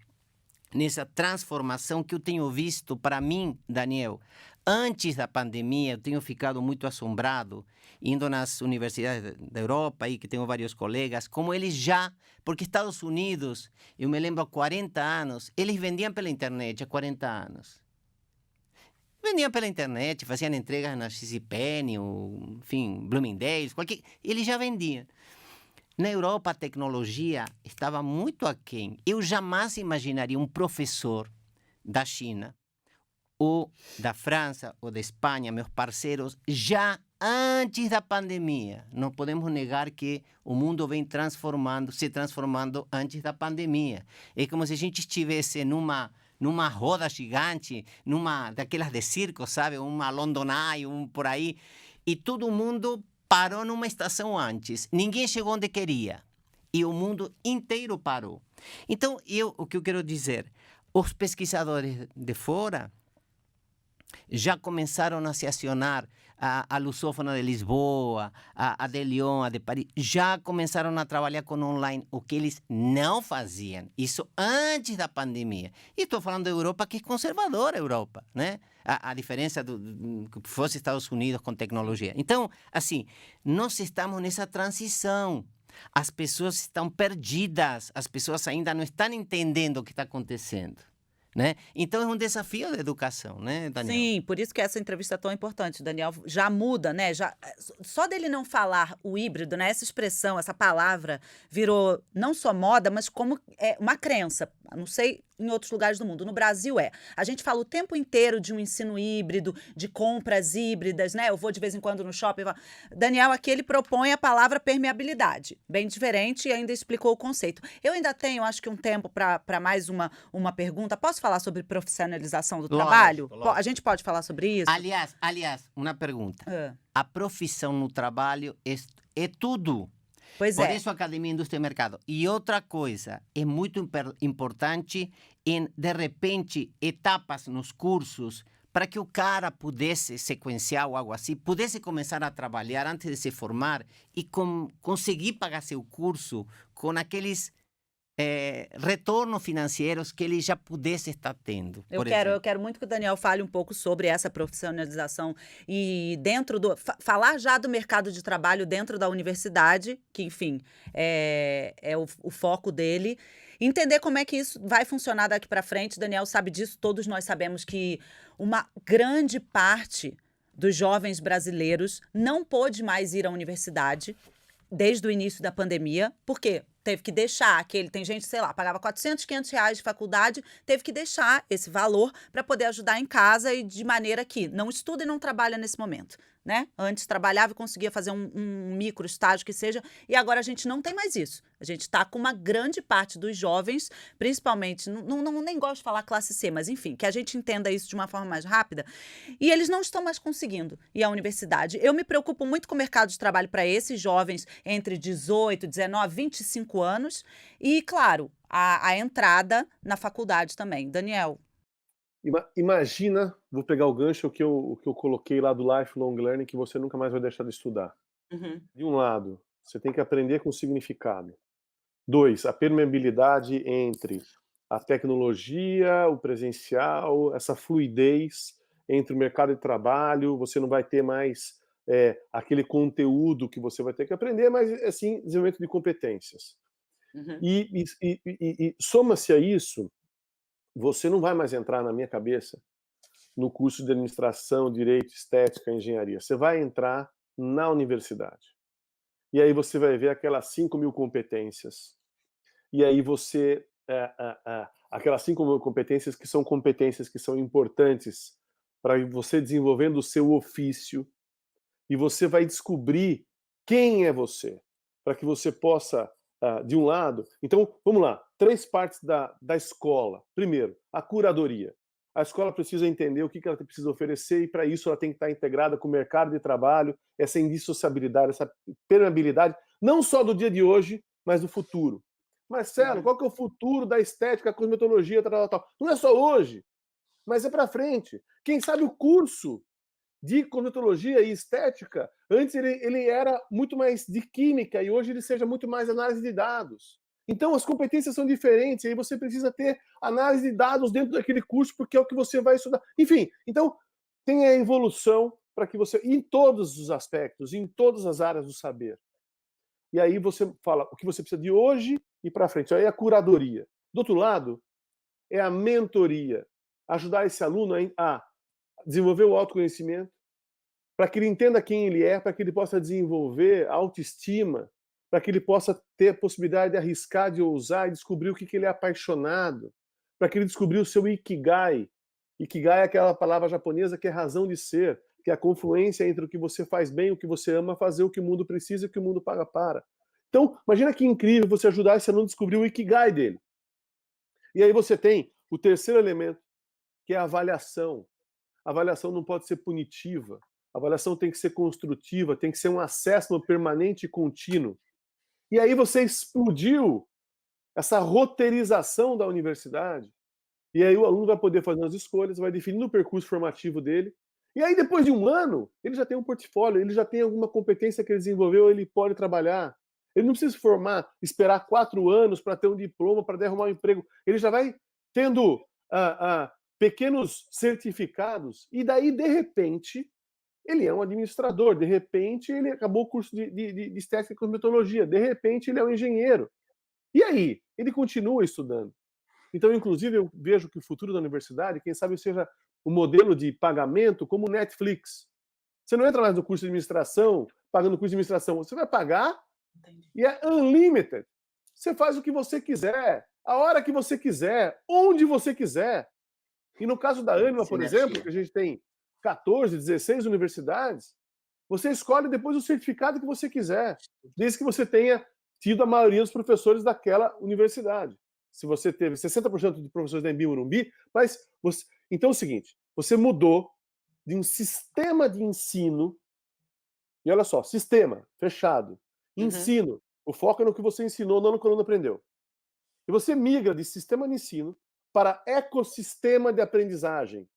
nessa transformação que eu tenho visto, para mim, Daniel, antes da pandemia, eu tenho ficado muito assombrado, indo nas universidades da Europa, aí que tenho vários colegas, como eles já, porque Estados Unidos, eu me lembro há 40 anos, eles vendiam pela internet há 40 anos. Vendiam pela internet, faziam entregas na XPN, ou, enfim, Bloomingdale's, eles já vendiam. Na Europa, a tecnologia estava muito aquém. Eu jamais imaginaria um professor da China, ou da França, ou da Espanha, meus parceiros, já antes da pandemia. Não podemos negar que o mundo vem se transformando antes da pandemia. É como se a gente estivesse numa roda gigante, daquelas de circo, sabe? Uma London Eye, por aí, e todo mundo parou numa estação antes. Ninguém chegou onde queria. E o mundo inteiro parou. Então, o que eu quero dizer, os pesquisadores de fora já começaram a se acionar, a Lusófona de Lisboa, a de Lyon, a de Paris, já começaram a trabalhar com online, o que eles não faziam. Isso antes da pandemia. E estou falando da Europa, que é conservadora a Europa, né? A diferença do que fosse Estados Unidos com tecnologia. Então, assim, nós estamos nessa transição. As pessoas estão perdidas, as pessoas ainda não estão entendendo o que está acontecendo. Né? Então é um desafio da educação, né, Daniel? Sim, por isso que essa entrevista é tão importante, Daniel. Já muda, né? Só dele não falar o híbrido, né? Essa expressão, essa palavra virou não só moda, mas como uma crença. Não sei em outros lugares do mundo. No Brasil a gente fala o tempo inteiro de um ensino híbrido, de compras híbridas, né? Eu vou de vez em quando no shopping. Daniel aqui ele propõe a palavra permeabilidade, bem diferente, e ainda explicou o conceito. Eu ainda tenho, acho que um tempo para mais uma pergunta. Posso falar sobre profissionalização do trabalho? Lógico. A gente pode falar sobre isso? Aliás, uma pergunta. A profissão no trabalho é tudo. Pois Por isso, Academia Indústria e Mercado. E outra coisa, é muito importante de repente, etapas nos cursos para que o cara pudesse sequenciar ou algo assim, pudesse começar a trabalhar antes de se formar e conseguir pagar seu curso com aqueles retornos financeiros que ele já pudesse estar tendo. Eu quero muito que o Daniel fale um pouco sobre essa profissionalização e dentro falar já do mercado de trabalho dentro da universidade, que, enfim, é o foco dele. Entender como é que isso vai funcionar daqui para frente. Daniel sabe disso, todos nós sabemos que uma grande parte dos jovens brasileiros não pôde mais ir à universidade desde o início da pandemia. Por quê? Teve que deixar tem gente, sei lá, pagava 400, 500 reais de faculdade, teve que deixar esse valor para poder ajudar em casa e de maneira que não estuda e não trabalha nesse momento, né? Antes trabalhava e conseguia fazer um micro estágio que seja, e agora a gente não tem mais isso. A gente está com uma grande parte dos jovens, principalmente, nem gosto de falar classe C, mas enfim, que a gente entenda isso de uma forma mais rápida, e eles não estão mais conseguindo ir à universidade. Eu me preocupo muito com o mercado de trabalho para esses jovens entre 18, 19, 25 anos e, claro, a entrada na faculdade também. Daniel. Imagina, vou pegar o gancho que eu coloquei lá do Lifelong Learning, que você nunca mais vai deixar de estudar. Uhum. De um lado, você tem que aprender com significado. 2, a permeabilidade entre a tecnologia, o presencial, essa fluidez entre o mercado de trabalho, você não vai ter mais aquele conteúdo que você vai ter que aprender, mas, assim, desenvolvimento de competências. Uhum. E soma-se a isso, você não vai mais entrar, na minha cabeça, no curso de administração, direito, estética, engenharia. Você vai entrar na universidade. E aí você vai ver aquelas 5.000 competências. E aí você... aquelas 5.000 competências que são importantes para você desenvolvendo o seu ofício. E você vai descobrir quem é você, para que você possa, de um lado... Então, vamos lá, 3 partes da escola. Primeiro, a curadoria. A escola precisa entender o que ela precisa oferecer e, para isso, ela tem que estar integrada com o mercado de trabalho, essa indissociabilidade, essa permeabilidade, não só do dia de hoje, mas do futuro. Marcelo, qual que é o futuro da estética, cosmetologia, tal? Não é só hoje, mas é para frente. Quem sabe o curso de cosmetologia e estética, antes ele era muito mais de química e hoje ele seja muito mais análise de dados. Então as competências são diferentes e aí você precisa ter análise de dados dentro daquele curso porque é o que você vai estudar. Enfim, então tem a evolução para que você, em todos os aspectos, em todas as áreas do saber. E aí você fala o que você precisa de hoje e para frente. Aí é a curadoria. Do outro lado, é a mentoria. Ajudar esse aluno a desenvolver o autoconhecimento, para que ele entenda quem ele é, para que ele possa desenvolver a autoestima, para que ele possa ter a possibilidade de arriscar, de ousar e descobrir o que ele é apaixonado, para que ele descobrir o seu Ikigai. Ikigai é aquela palavra japonesa que é razão de ser, que é a confluência entre o que você faz bem, o que você ama fazer, o que o mundo precisa e o que o mundo paga para. Então, imagina que incrível você ajudar esse aluno a descobrir o Ikigai dele. E aí você tem o terceiro elemento, que é a avaliação. A avaliação não pode ser punitiva. A avaliação tem que ser construtiva, tem que ser um acesso permanente e contínuo. E aí você explodiu essa roteirização da universidade, e aí o aluno vai poder fazer as escolhas, vai definindo o percurso formativo dele, e aí depois de um ano, ele já tem um portfólio, ele já tem alguma competência que ele desenvolveu, ele pode trabalhar. Ele não precisa se formar, esperar 4 anos para ter um diploma, para arrumar um emprego. Ele já vai tendo pequenos certificados, e daí, de repente, ele é um administrador, de repente ele acabou o curso de estética e cosmetologia, de repente ele é um engenheiro. E aí? Ele continua estudando. Então, inclusive, eu vejo que o futuro da universidade, quem sabe seja o modelo de pagamento como Netflix. Você não entra mais no curso de administração, pagando o curso de administração, você vai pagar e é unlimited. Você faz o que você quiser, a hora que você quiser, onde você quiser. E no caso da Ânima, por exemplo, que a gente tem 14, 16 universidades, você escolhe depois o certificado que você quiser, desde que você tenha tido a maioria dos professores daquela universidade. Se você teve 60% de professores da Embi Morumbi, mas você... Então é o seguinte, você mudou de um sistema de ensino, e olha só, sistema, fechado, ensino, o foco é no que você ensinou, não no que o aluno aprendeu. E você migra de sistema de ensino para ecossistema de aprendizagem.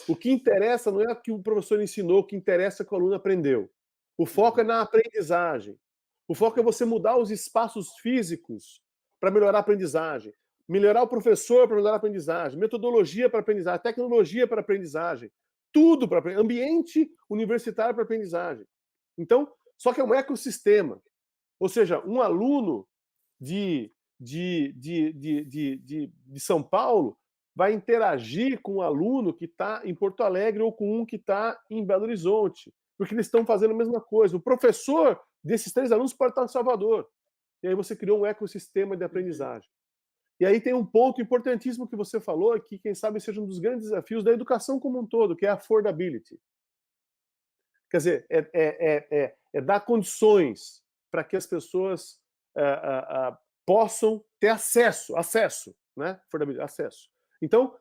O que interessa não é o que o professor ensinou, o que interessa é o que o aluno aprendeu. O foco é na aprendizagem. O foco é você mudar os espaços físicos para melhorar a aprendizagem. Melhorar o professor para melhorar a aprendizagem. Metodologia para aprendizagem. Tecnologia para aprendizagem. Tudo para aprendizagem. Ambiente universitário para aprendizagem. Então, só que é um ecossistema. Ou seja, um aluno de São Paulo vai interagir com um aluno que está em Porto Alegre ou com um que está em Belo Horizonte, porque eles estão fazendo a mesma coisa. O professor desses 3 alunos pode estar em Salvador. E aí você criou um ecossistema de aprendizagem. E aí tem um ponto importantíssimo que você falou, que quem sabe seja um dos grandes desafios da educação como um todo, que é a affordability. Quer dizer, é dar condições para que as pessoas possam ter acesso, né? Acesso. Então,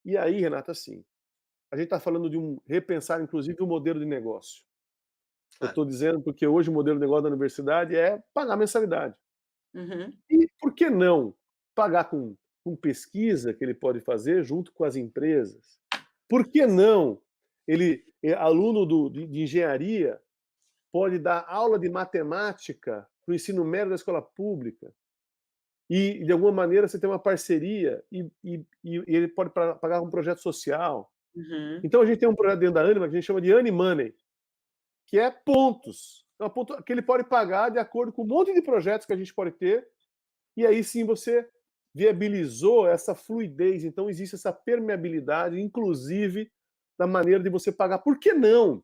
e aí, Renata, assim, a gente está falando de repensar, inclusive, o modelo de negócio. Eu estou dizendo porque hoje o modelo de negócio da universidade é pagar mensalidade. E por que não pagar com pesquisa que ele pode fazer junto com as empresas? Por que não aluno de engenharia pode dar aula de matemática para o ensino médio da escola pública? e de alguma maneira você tem uma parceria e ele pode pagar um projeto social. Uhum. Então a gente tem um projeto dentro da Anima que a gente chama de Animoney, que é pontos. É ponto que ele pode pagar de acordo com um monte de projetos que a gente pode ter, e aí sim você viabilizou essa fluidez. Então existe essa permeabilidade, inclusive da maneira de você pagar. Por que não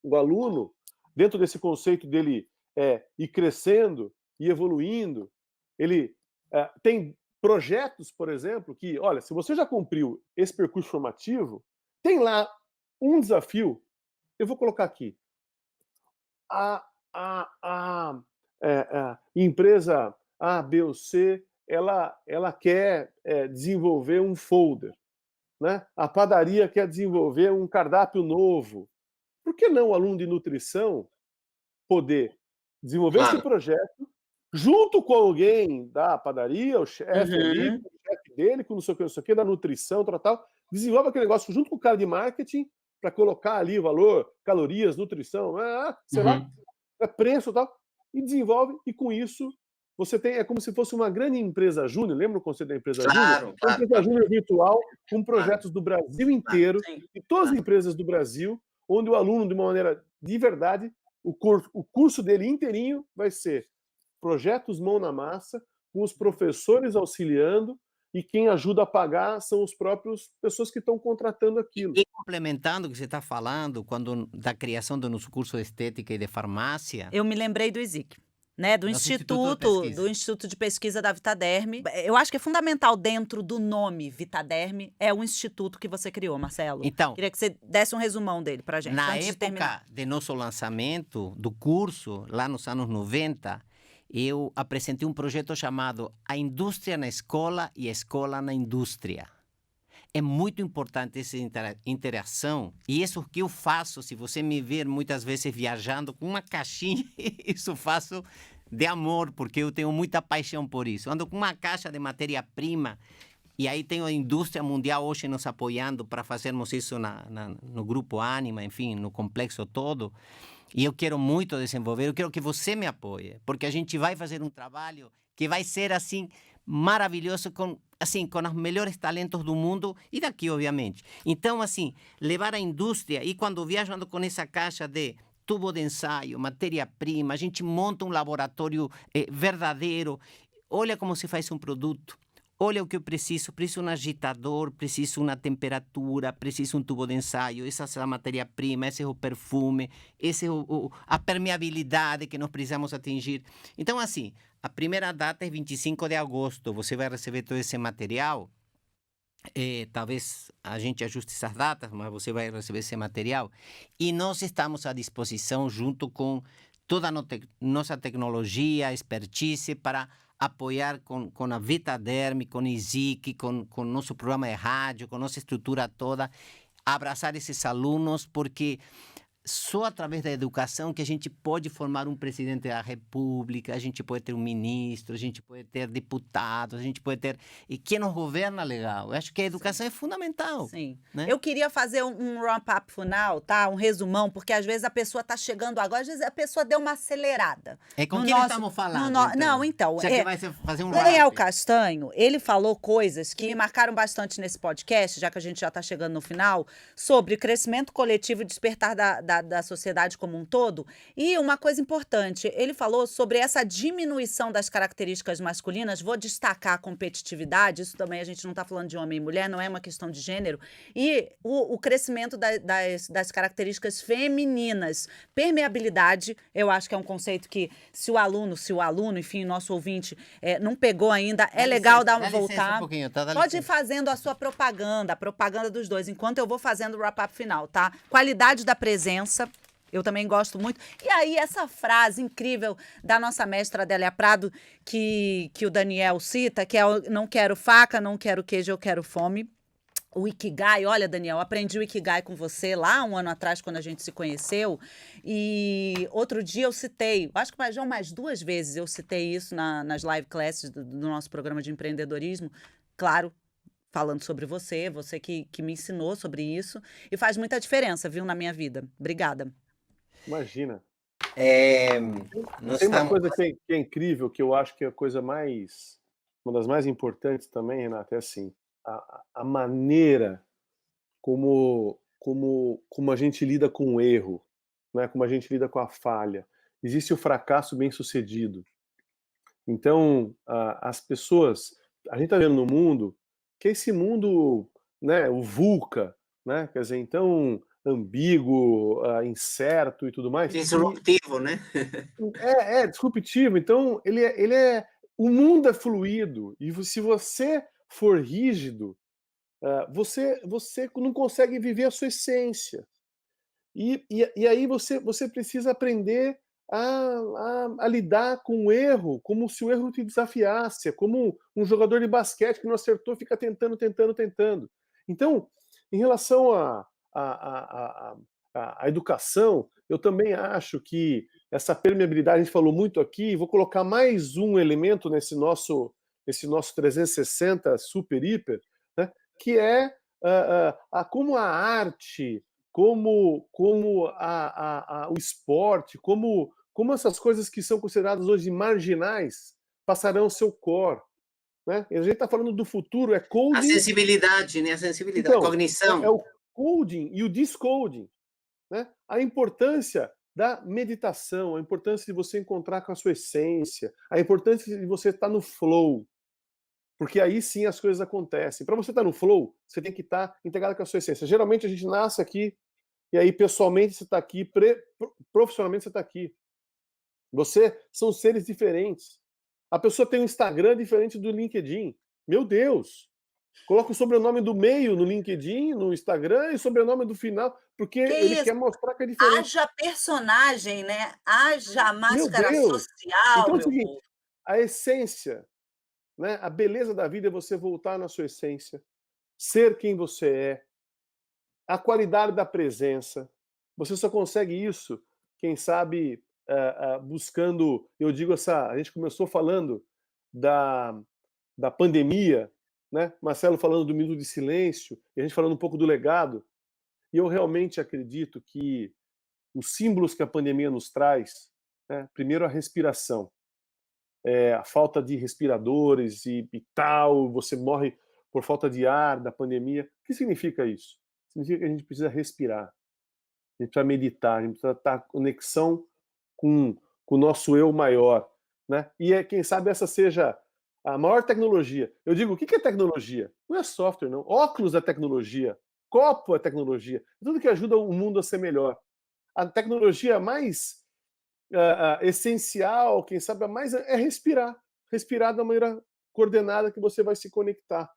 o aluno, dentro desse conceito dele ir crescendo e evoluindo, ele tem projetos, por exemplo, que, olha, se você já cumpriu esse percurso formativo, tem lá um desafio, eu vou colocar aqui, a empresa A, B ou C, ela quer desenvolver um folder, né? A padaria quer desenvolver um cardápio novo. Por que não o aluno de nutrição poder desenvolver esse projeto junto com alguém da padaria, o chefe ali, Uhum. com o chefe dele, com não sei o que, da nutrição, tal, desenvolve aquele negócio junto com o cara de marketing para colocar ali o valor, calorias, nutrição, sei lá, preço e tal, e desenvolve, e com isso você tem, é como se fosse uma grande empresa júnior, lembra o conceito da empresa júnior? Claro, Uma empresa júnior virtual, com projetos do Brasil inteiro, Sim. e todas as empresas do Brasil, onde o aluno, de uma maneira de verdade, o curso dele inteirinho vai ser projetos mão na massa, com os professores auxiliando, e quem ajuda a pagar são os próprios pessoas que estão contratando aquilo. E complementando o que você está falando, quando da criação do nosso curso de estética e de farmácia, Eu me lembrei do ISIC, né? Do Nosso Instituto de Pesquisa. do Instituto de Pesquisa da Vitaderm. Eu acho que é fundamental dentro do nome Vitaderm é o instituto que você criou, Marcelo. então, Queria que você desse um resumão dele pra gente. na antes de terminar. época de nosso lançamento do curso, lá nos anos 90, eu apresentei um projeto chamado A Indústria na Escola e a Escola na Indústria. É muito importante essa interação, e isso que eu faço, se você me ver muitas vezes viajando com uma caixinha, isso faço de amor, porque eu tenho muita paixão por isso. Ando com uma caixa de matéria-prima, e aí tem a indústria mundial hoje nos apoiando para fazermos isso no Grupo Anima, enfim, no complexo todo. E eu quero muito desenvolver, eu quero que você me apoie, porque a gente vai fazer um trabalho que vai ser, assim, maravilhoso, com os melhores talentos do mundo e daqui, obviamente. Então, assim, levar a indústria, e quando viajando com essa caixa de tubo de ensaio, matéria-prima, a gente monta um laboratório verdadeiro. Olha como se faz um produto. Olha o que eu preciso um agitador, preciso uma temperatura, preciso um tubo de ensaio, essa é a matéria-prima, esse é o perfume, esse é a permeabilidade que nós precisamos atingir. Então, assim, a primeira data é 25 de agosto, você vai receber todo esse material, talvez a gente ajuste essas datas, mas você vai receber esse material, e nós estamos à disposição junto com toda a nossa tecnologia, expertise para apoiar com a Vitaderm, com o ISIC, com nosso programa de rádio, com nossa estrutura toda, abraçar esses alunos, porque só através da educação que a gente pode formar um presidente da República, a gente pode ter um ministro, a gente pode ter deputados, a gente pode ter... E quem nos governa, legal. Eu acho que a educação é fundamental. Sim. Né? Eu queria fazer um wrap-up final, tá? Um resumão, porque às vezes a pessoa tá chegando agora, às vezes a pessoa deu uma acelerada. É com No quem nosso- estamos falando? no no- não, então, Já que vai fazer um Daniel wrap. Castanho, ele falou coisas que me marcaram bastante nesse podcast, já que a gente já está chegando no final, sobre crescimento coletivo e despertar da sociedade como um todo. E uma coisa importante, ele falou sobre essa diminuição das características masculinas. Vou destacar a competitividade, isso também a gente não está falando de homem e mulher, não é uma questão de gênero. E o crescimento das características femininas. Permeabilidade, eu acho que é um conceito que, se o aluno, enfim, nosso ouvinte, não pegou ainda, é legal dar Dá licença voltar. um pouquinho, tá? Dá Pode ir licença. fazendo a sua propaganda, a propaganda dos dois, enquanto eu vou fazendo o wrap-up final, tá? Qualidade da presença. Eu também gosto muito. E aí, essa frase incrível da nossa mestra Adélia Prado, que o Daniel cita, que é não quero faca, não quero queijo, eu quero fome. O Ikigai, olha, Daniel, aprendi o Ikigai com você lá um ano atrás, quando a gente se conheceu. E outro dia eu citei, acho que já mais 2 vezes eu citei isso nas live classes do nosso programa de empreendedorismo. Claro, falando sobre você que me ensinou sobre isso. E faz muita diferença, viu, na minha vida. Obrigada. Imagina. Nós Tem uma estamos... coisa que é incrível, que eu acho que é a coisa mais uma das mais importantes também, Renata, é assim, a maneira como a gente lida com o erro, né? Como a gente lida com a falha. Existe o fracasso bem-sucedido. Então, as pessoas, a gente está vendo no mundo que esse mundo, né, o VUCA, né, quer dizer, então ambíguo, incerto e tudo mais. Disruptivo, né? É disruptivo. Então, o mundo é fluido e se você for rígido, você não consegue viver a sua essência. E aí você precisa aprender a lidar com o erro, como se o erro te desafiasse, como um jogador de basquete que não acertou, fica tentando. Então, em relação à educação, eu também acho que essa permeabilidade, a gente falou muito aqui, vou colocar mais um elemento nesse nosso 360 super hiper, né, que é como a arte, como o esporte, como essas coisas que são consideradas hoje marginais passarão ao seu core. Né? A gente está falando do futuro, é coding. A sensibilidade, né? A sensibilidade, então, a cognição. É o coding e o descoding. Né? A importância da meditação, a importância de você encontrar com a sua essência, a importância de você estar no flow. Porque aí sim as coisas acontecem. Para você estar no flow, você tem que estar integrado com a sua essência. Geralmente a gente nasce aqui, e aí pessoalmente você está aqui, profissionalmente você está aqui. São seres diferentes. A pessoa tem um Instagram diferente do LinkedIn. Meu Deus! Coloca o sobrenome do meio no LinkedIn, no Instagram, e o sobrenome do final, porque ele quer mostrar que é diferente. Haja personagem, né? Haja máscara Deus! social, Então é o meu seguinte, povo. a essência, né? A beleza da vida é você voltar na sua essência, ser quem você é, a qualidade da presença. Você só consegue isso, quem sabe, buscando, eu digo a gente começou falando da pandemia, né? Marcelo falando do minuto de silêncio, e a gente falando um pouco do legado, e eu realmente acredito que os símbolos que a pandemia nos traz, né? Primeiro a respiração, a falta de respiradores e tal, você morre por falta de ar da pandemia. O que significa isso? Significa que a gente precisa respirar, a gente precisa meditar, a gente precisa estar em conexão com o nosso eu maior, né? E quem sabe essa seja a maior tecnologia. Eu digo, o que é tecnologia? Não é software, não. Óculos é tecnologia, copo é tecnologia, tudo que ajuda o mundo a ser melhor. A tecnologia mais essencial, quem sabe a mais, é respirar da maneira coordenada que você vai se conectar.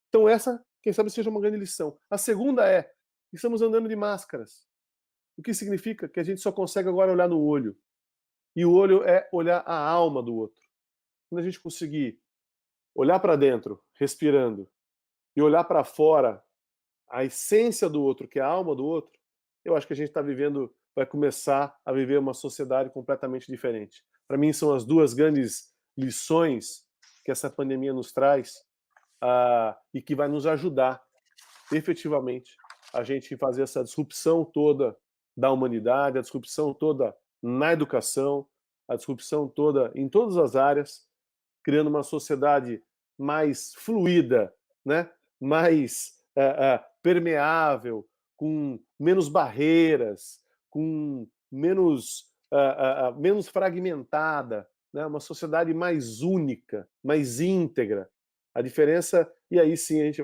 Então essa, quem sabe, seja uma grande lição. A segunda é, estamos andando de máscaras. O que significa que a gente só consegue agora olhar no olho. E o olho é olhar a alma do outro. Quando a gente conseguir olhar para dentro, respirando, e olhar para fora, a essência do outro, que é a alma do outro, eu acho que a gente vai começar a viver uma sociedade completamente diferente. Para mim, são as duas grandes lições que essa pandemia nos traz e que vai nos ajudar, efetivamente, a gente fazer essa disrupção toda da humanidade, a disrupção toda na educação, a disrupção toda em todas as áreas, criando uma sociedade mais fluida, né? Mais permeável, com menos barreiras, com menos fragmentada, né? Uma sociedade mais única, mais íntegra. A diferença, e aí sim a gente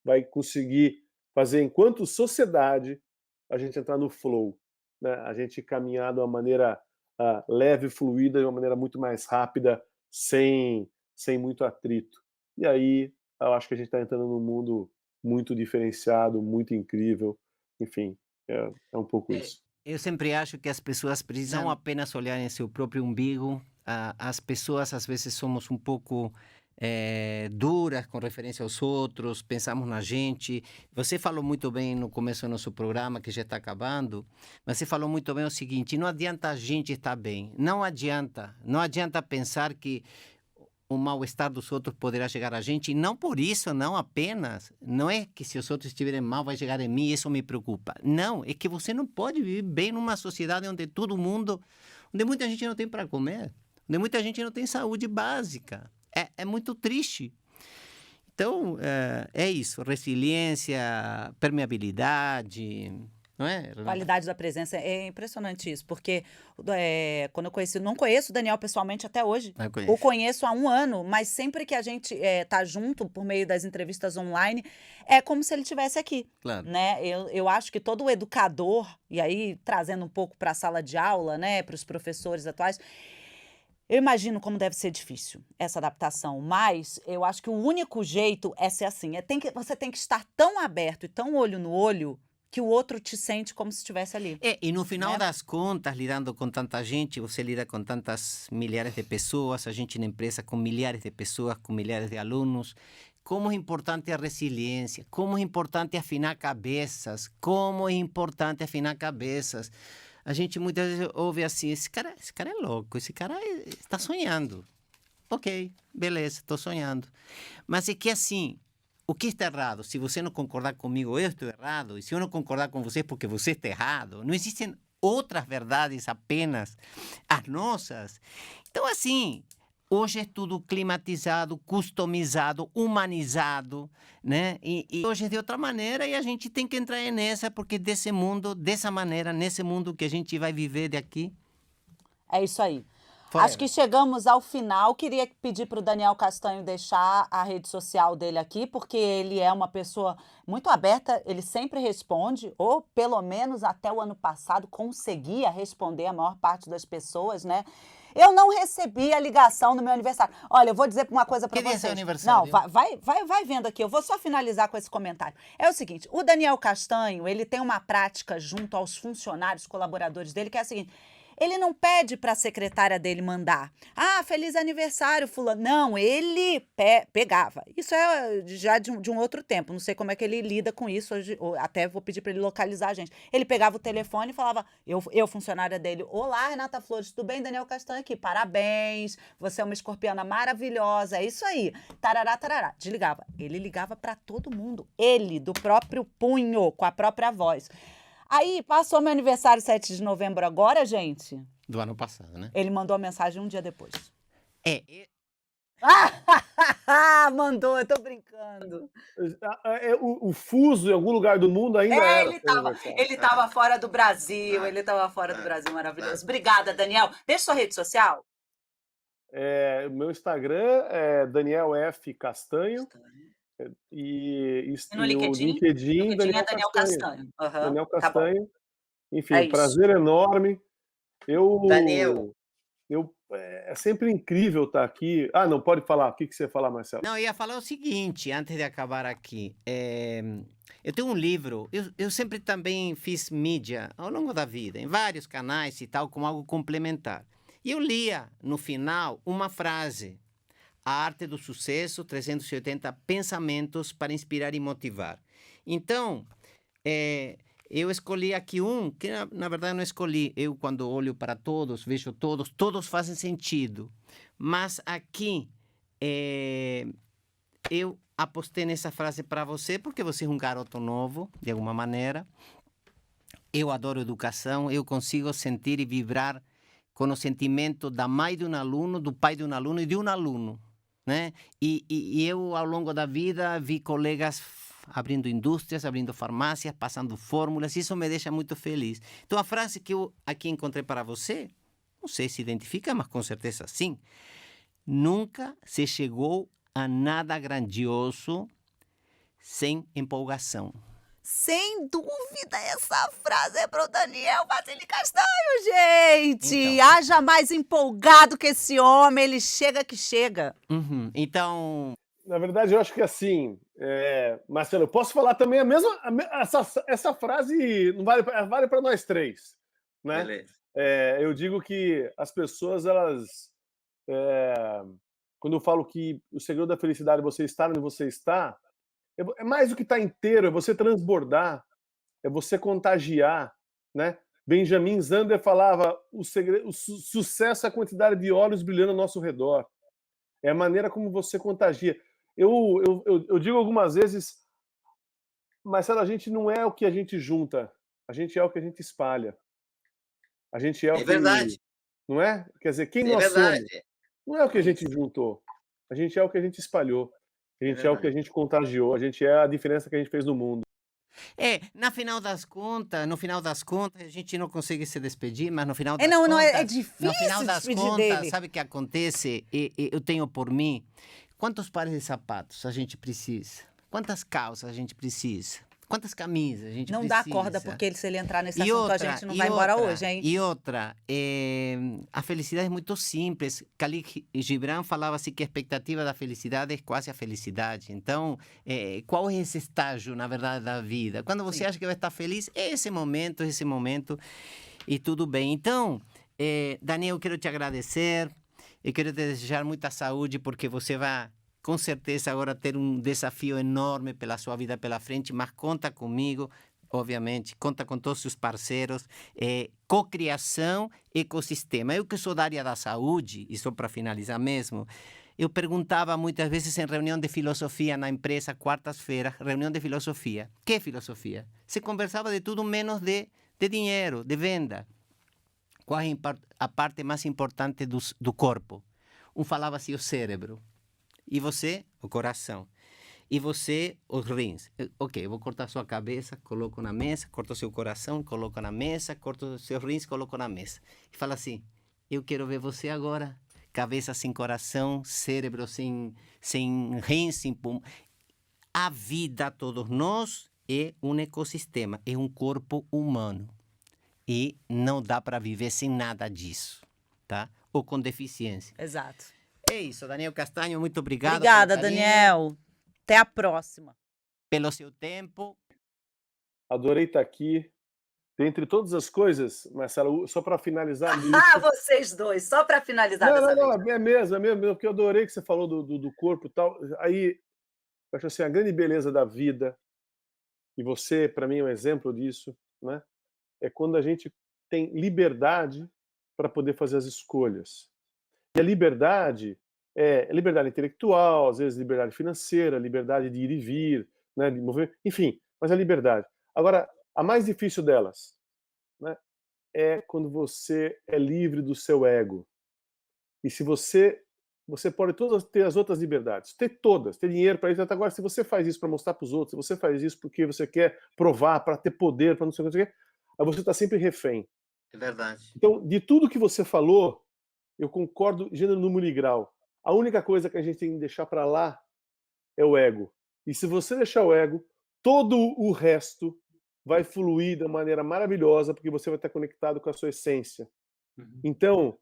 vai conseguir fazer, enquanto sociedade, a gente entrar no flow, né? A gente caminhar de uma maneira leve, fluida, de uma maneira muito mais rápida, sem muito atrito. E aí eu acho que a gente está entrando num mundo muito diferenciado, muito incrível. Enfim, é um pouco isso. Eu sempre acho que as pessoas precisam apenas olhar em seu próprio umbigo. As pessoas, às vezes, somos um pouco duras com referência aos outros, pensamos na gente. Você falou muito bem no começo do nosso programa, que já está acabando, mas você falou muito bem o seguinte: não adianta a gente estar bem, não adianta pensar que o mal-estar dos outros poderá chegar a gente, e não por isso, não apenas, não é que se os outros estiverem mal vai chegar em mim, isso me preocupa. Não, é que você não pode viver bem numa sociedade onde todo mundo, onde muita gente não tem para comer, onde muita gente não tem saúde básica. é muito triste. Então, é isso, resiliência, permeabilidade, não é, Renata? Qualidade da presença é impressionante isso, porque quando eu conheci, não conheço o Daniel pessoalmente até hoje, Não o conheço. conheço há 1 ano, mas sempre que a gente tá junto por meio das entrevistas online, é como se ele estivesse aqui, Claro. né? Eu acho que todo educador, e aí trazendo um pouco para a sala de aula, né, para os professores atuais, eu imagino como deve ser difícil essa adaptação, mas eu acho que o único jeito é ser assim, você tem que estar tão aberto e tão olho no olho que o outro te sente como se estivesse ali, E no final né? das contas, lidando com tanta gente, você lida com tantas milhares de pessoas, a gente na empresa com milhares de pessoas, com milhares de alunos. Como é importante a resiliência, como é importante afinar cabeças, como é importante afinar cabeças. A gente muitas vezes ouve assim, esse cara é louco, esse cara está sonhando. Ok, beleza, estou sonhando. Mas é que assim, o que está errado? Se você não concordar comigo, eu estou errado. E se eu não concordar com você, porque você está errado. Não existem outras verdades apenas as nossas. Então, assim, hoje é tudo climatizado, customizado, humanizado, né? E hoje é de outra maneira e a gente tem que entrar nessa, porque desse mundo, dessa maneira, nesse mundo que a gente vai viver daqui, É isso aí. forever. Acho que chegamos ao final. Queria pedir para o Daniel Castanho deixar a rede social dele aqui, porque ele é uma pessoa muito aberta, ele sempre responde, ou pelo menos até o ano passado conseguia responder a maior parte das pessoas, né? Eu não recebi a ligação no meu aniversário. Olha, eu vou dizer uma coisa para Que dia é seu vocês. aniversário? Não, vai vendo aqui. Eu vou só finalizar com esse comentário. É o seguinte, o Daniel Castanho, ele tem uma prática junto aos funcionários, colaboradores dele, que é a seguinte: ele não pede para a secretária dele mandar. Ah, feliz aniversário, fulano. Não, ele pegava. Isso é já de um outro tempo. Não sei como é que ele lida com isso hoje. Até vou pedir para ele localizar a gente. Ele pegava o telefone e falava, eu funcionária dele, olá, Renata Flores, tudo bem? Daniel Castanho aqui, parabéns, você é uma escorpiana maravilhosa, é isso aí. Tarará, tarará. Desligava. Ele ligava para todo mundo. Ele, do próprio punho, com a própria voz. Aí, passou meu aniversário 7 de novembro agora, gente. Do ano passado, né? Ele mandou a mensagem um dia depois. É, Mandou, eu tô brincando. O fuso em algum lugar do mundo ainda era Ele seu aniversário. tava fora do Brasil, maravilhoso. Obrigada, Daniel. Deixa sua rede social. O meu Instagram é Daniel F. Castanho e E no o LinkedIn? LinkedIn Daniel é Daniel Castanho. Aham, Daniel tá bom. Castanho. Enfim, É isso. prazer enorme. Daniel. É sempre incrível estar aqui. Ah, não, pode falar. O que você ia falar, Marcelo? não, eu ia falar o seguinte, antes de acabar aqui. Eu tenho um livro, eu sempre também fiz mídia ao longo da vida, em vários canais e tal, como algo complementar. E eu lia, no final, uma frase. A arte do sucesso, 380 pensamentos para inspirar e motivar. Então, eu escolhi aqui um, que na verdade não escolhi. Eu, quando olho para todos, vejo todos fazem sentido. Mas aqui, eu apostei nessa frase para você, porque você é um garoto novo, de alguma maneira. Eu adoro educação, eu consigo sentir e vibrar com o sentimento da mãe de um aluno, do pai de um aluno e de um aluno, né? E eu, ao longo da vida, vi colegas abrindo indústrias, abrindo farmácias, passando fórmulas, isso me deixa muito feliz. Então, a frase que eu aqui encontrei para você, não sei se identifica, mas com certeza sim. Nunca se chegou a nada grandioso sem empolgação. Sem dúvida, essa frase é pro Daniel Basile Castanho, gente! Então. Haja mais empolgado que esse homem, ele chega que chega. Uhum. Então, Na verdade, eu acho que assim, Marcelo, eu posso falar também essa frase não vale para nós três, né? Beleza. Eu digo que as pessoas, elas, quando eu falo que o segredo da felicidade é você estar onde você está, é mais do que estar inteiro, é você transbordar, é você contagiar, né? Benjamin Zander falava, o sucesso é a quantidade de olhos brilhando ao nosso redor. É a maneira como você contagia. Eu digo algumas vezes, Marcelo, a gente não é o que a gente junta, a gente é o que a gente espalha. A gente é o que... verdade. Não é? Quer dizer, quem É nós verdade. somos não é o que a gente juntou. A gente é o que a gente espalhou. A gente é o que a gente contagiou. A gente é a diferença que a gente fez no mundo. No final das contas, a gente não consegue se despedir, mas no final das Não, contas... é difícil No final das despedir contas, dele. sabe o que acontece? Eu tenho por mim, quantos pares de sapatos a gente precisa? Quantas calças a gente precisa? Quantas camisas a gente Não precisa? dá corda, porque se ele entrar nesse E assunto, a outra, gente não e vai embora outra, hoje, hein? E outra, a felicidade é muito simples. Khalil Gibran falava assim que a expectativa da felicidade é quase a felicidade. Então, qual é esse estágio, na verdade, da vida? Quando você Sim. acha que vai estar feliz, é esse momento, e tudo bem. Então, Daniel, eu quero te agradecer, eu quero te desejar muita saúde, porque você vai, com certeza, agora ter um desafio enorme pela sua vida pela frente, mas conta comigo, obviamente, conta com todos os parceiros, cocriação, ecossistema. Eu que sou da área da saúde, e só para finalizar mesmo, eu perguntava muitas vezes em reunião de filosofia na empresa, quartas-feiras, reunião de filosofia. Que filosofia? Se conversava de tudo menos de dinheiro, de venda. Qual é a parte mais importante do corpo? Um falava assim, o cérebro. E você, o coração. E você, os rins. Ok, eu vou cortar sua cabeça, coloco na mesa, corto seu coração, coloco na mesa, corto seus rins, coloco na mesa. E fala assim, eu quero ver você agora, cabeça sem coração, cérebro sem rins, sem pulmão. A vida, todos nós, é um ecossistema, é um corpo humano. E não dá para viver sem nada disso, tá? Ou com deficiência. Exato. É isso, Daniel Castanho, muito obrigado. Obrigada, pelo carinho, Daniel. Até a próxima. pelo seu tempo. Adorei estar aqui. Dentre todas as coisas, Marcelo, só para finalizar nisso. Vocês dois, só para finalizar Não, é mesmo, porque eu adorei que você falou do corpo e tal. Aí, eu acho assim, a grande beleza da vida, e você, para mim, é um exemplo disso, né? É quando a gente tem liberdade para poder fazer as escolhas. E a liberdade é liberdade intelectual, às vezes liberdade financeira, liberdade de ir e vir, né, de mover, enfim, mas a liberdade. Agora, a mais difícil delas, né, é quando você é livre do seu ego. E se você pode ter as outras liberdades, ter todas, ter dinheiro para isso. Até agora, se você faz isso para mostrar para os outros, se você faz isso porque você quer provar, para ter poder, para não sei o que, aí você está sempre refém. É verdade. Então, de tudo que você falou, eu concordo gênero, número e grau. A única coisa que a gente tem que deixar para lá é o ego. E se você deixar o ego, todo o resto vai fluir da maneira maravilhosa, porque você vai estar conectado com a sua essência. Então,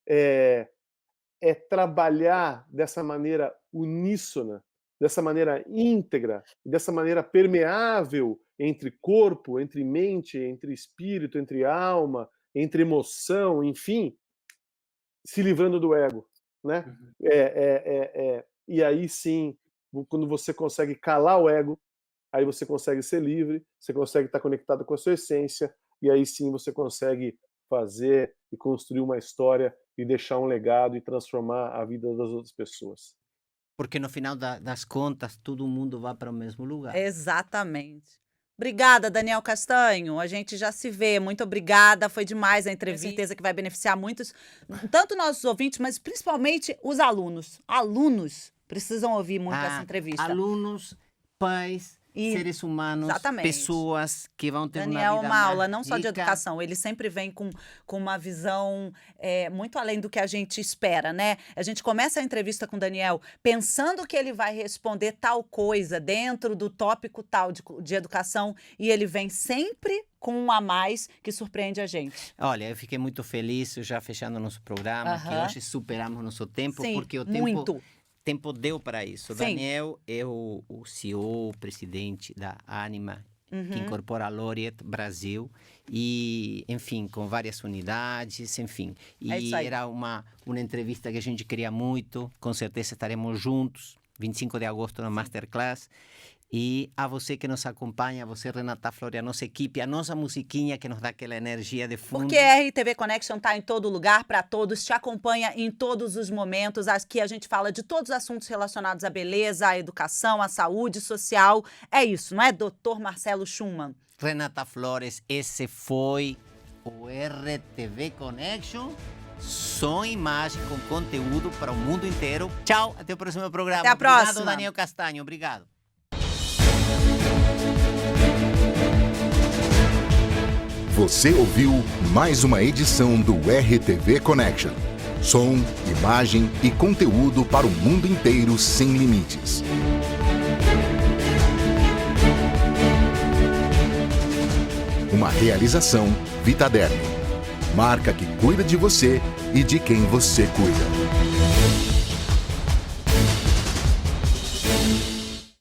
é trabalhar dessa maneira uníssona, dessa maneira íntegra, dessa maneira permeável entre corpo, entre mente, entre espírito, entre alma, entre emoção, enfim, se livrando do ego, né? E aí sim, quando você consegue calar o ego, aí você consegue ser livre, você consegue estar conectado com a sua essência, e aí sim você consegue fazer e construir uma história e deixar um legado e transformar a vida das outras pessoas. Porque no final das contas, todo mundo vai para o mesmo lugar. Exatamente. Obrigada, Daniel Castanho. A gente já se vê. Muito obrigada. Foi demais a entrevista. Tenho certeza que vai beneficiar muitos, tanto nossos ouvintes, mas principalmente os alunos. Alunos precisam ouvir muito essa entrevista. Alunos, pais, seres humanos, exatamente. Pessoas que vão ter Daniel, uma vida uma aula mais não só de rica. educação, ele sempre vem com uma visão muito além do que a gente espera, né? A gente começa a entrevista com o Daniel pensando que ele vai responder tal coisa dentro do tópico tal de educação, e ele vem sempre com um a mais que surpreende a gente. Olha, eu fiquei muito feliz, já fechando nosso programa, que hoje superamos nosso tempo, Sim, porque o tempo... muito. Tempo deu para isso. Sim. Daniel é o CEO, o presidente da Anima, que incorpora a Laureate Brasil, e, enfim, com várias unidades, enfim. E era uma entrevista que a gente queria muito, com certeza estaremos juntos, 25 de agosto no Masterclass. E a você que nos acompanha, a você, Renata Flori, a nossa equipe, a nossa musiquinha que nos dá aquela energia de fundo. Porque a RTV Connection está em todo lugar, para todos, te acompanha em todos os momentos. Aqui a gente fala de todos os assuntos relacionados à beleza, à educação, à saúde social. É isso, não é, Dr. Marcelo Schumann? Renata Flores, esse foi o RTV Connection. som e imagem com conteúdo para o mundo inteiro. Tchau, até o próximo programa. Até a Obrigado, próxima. Daniel Castanho. Obrigado. Você ouviu mais uma edição do RTV Connection. Som, imagem e conteúdo para o mundo inteiro sem limites. Uma realização Vitaderm. Marca que cuida de você e de quem você cuida.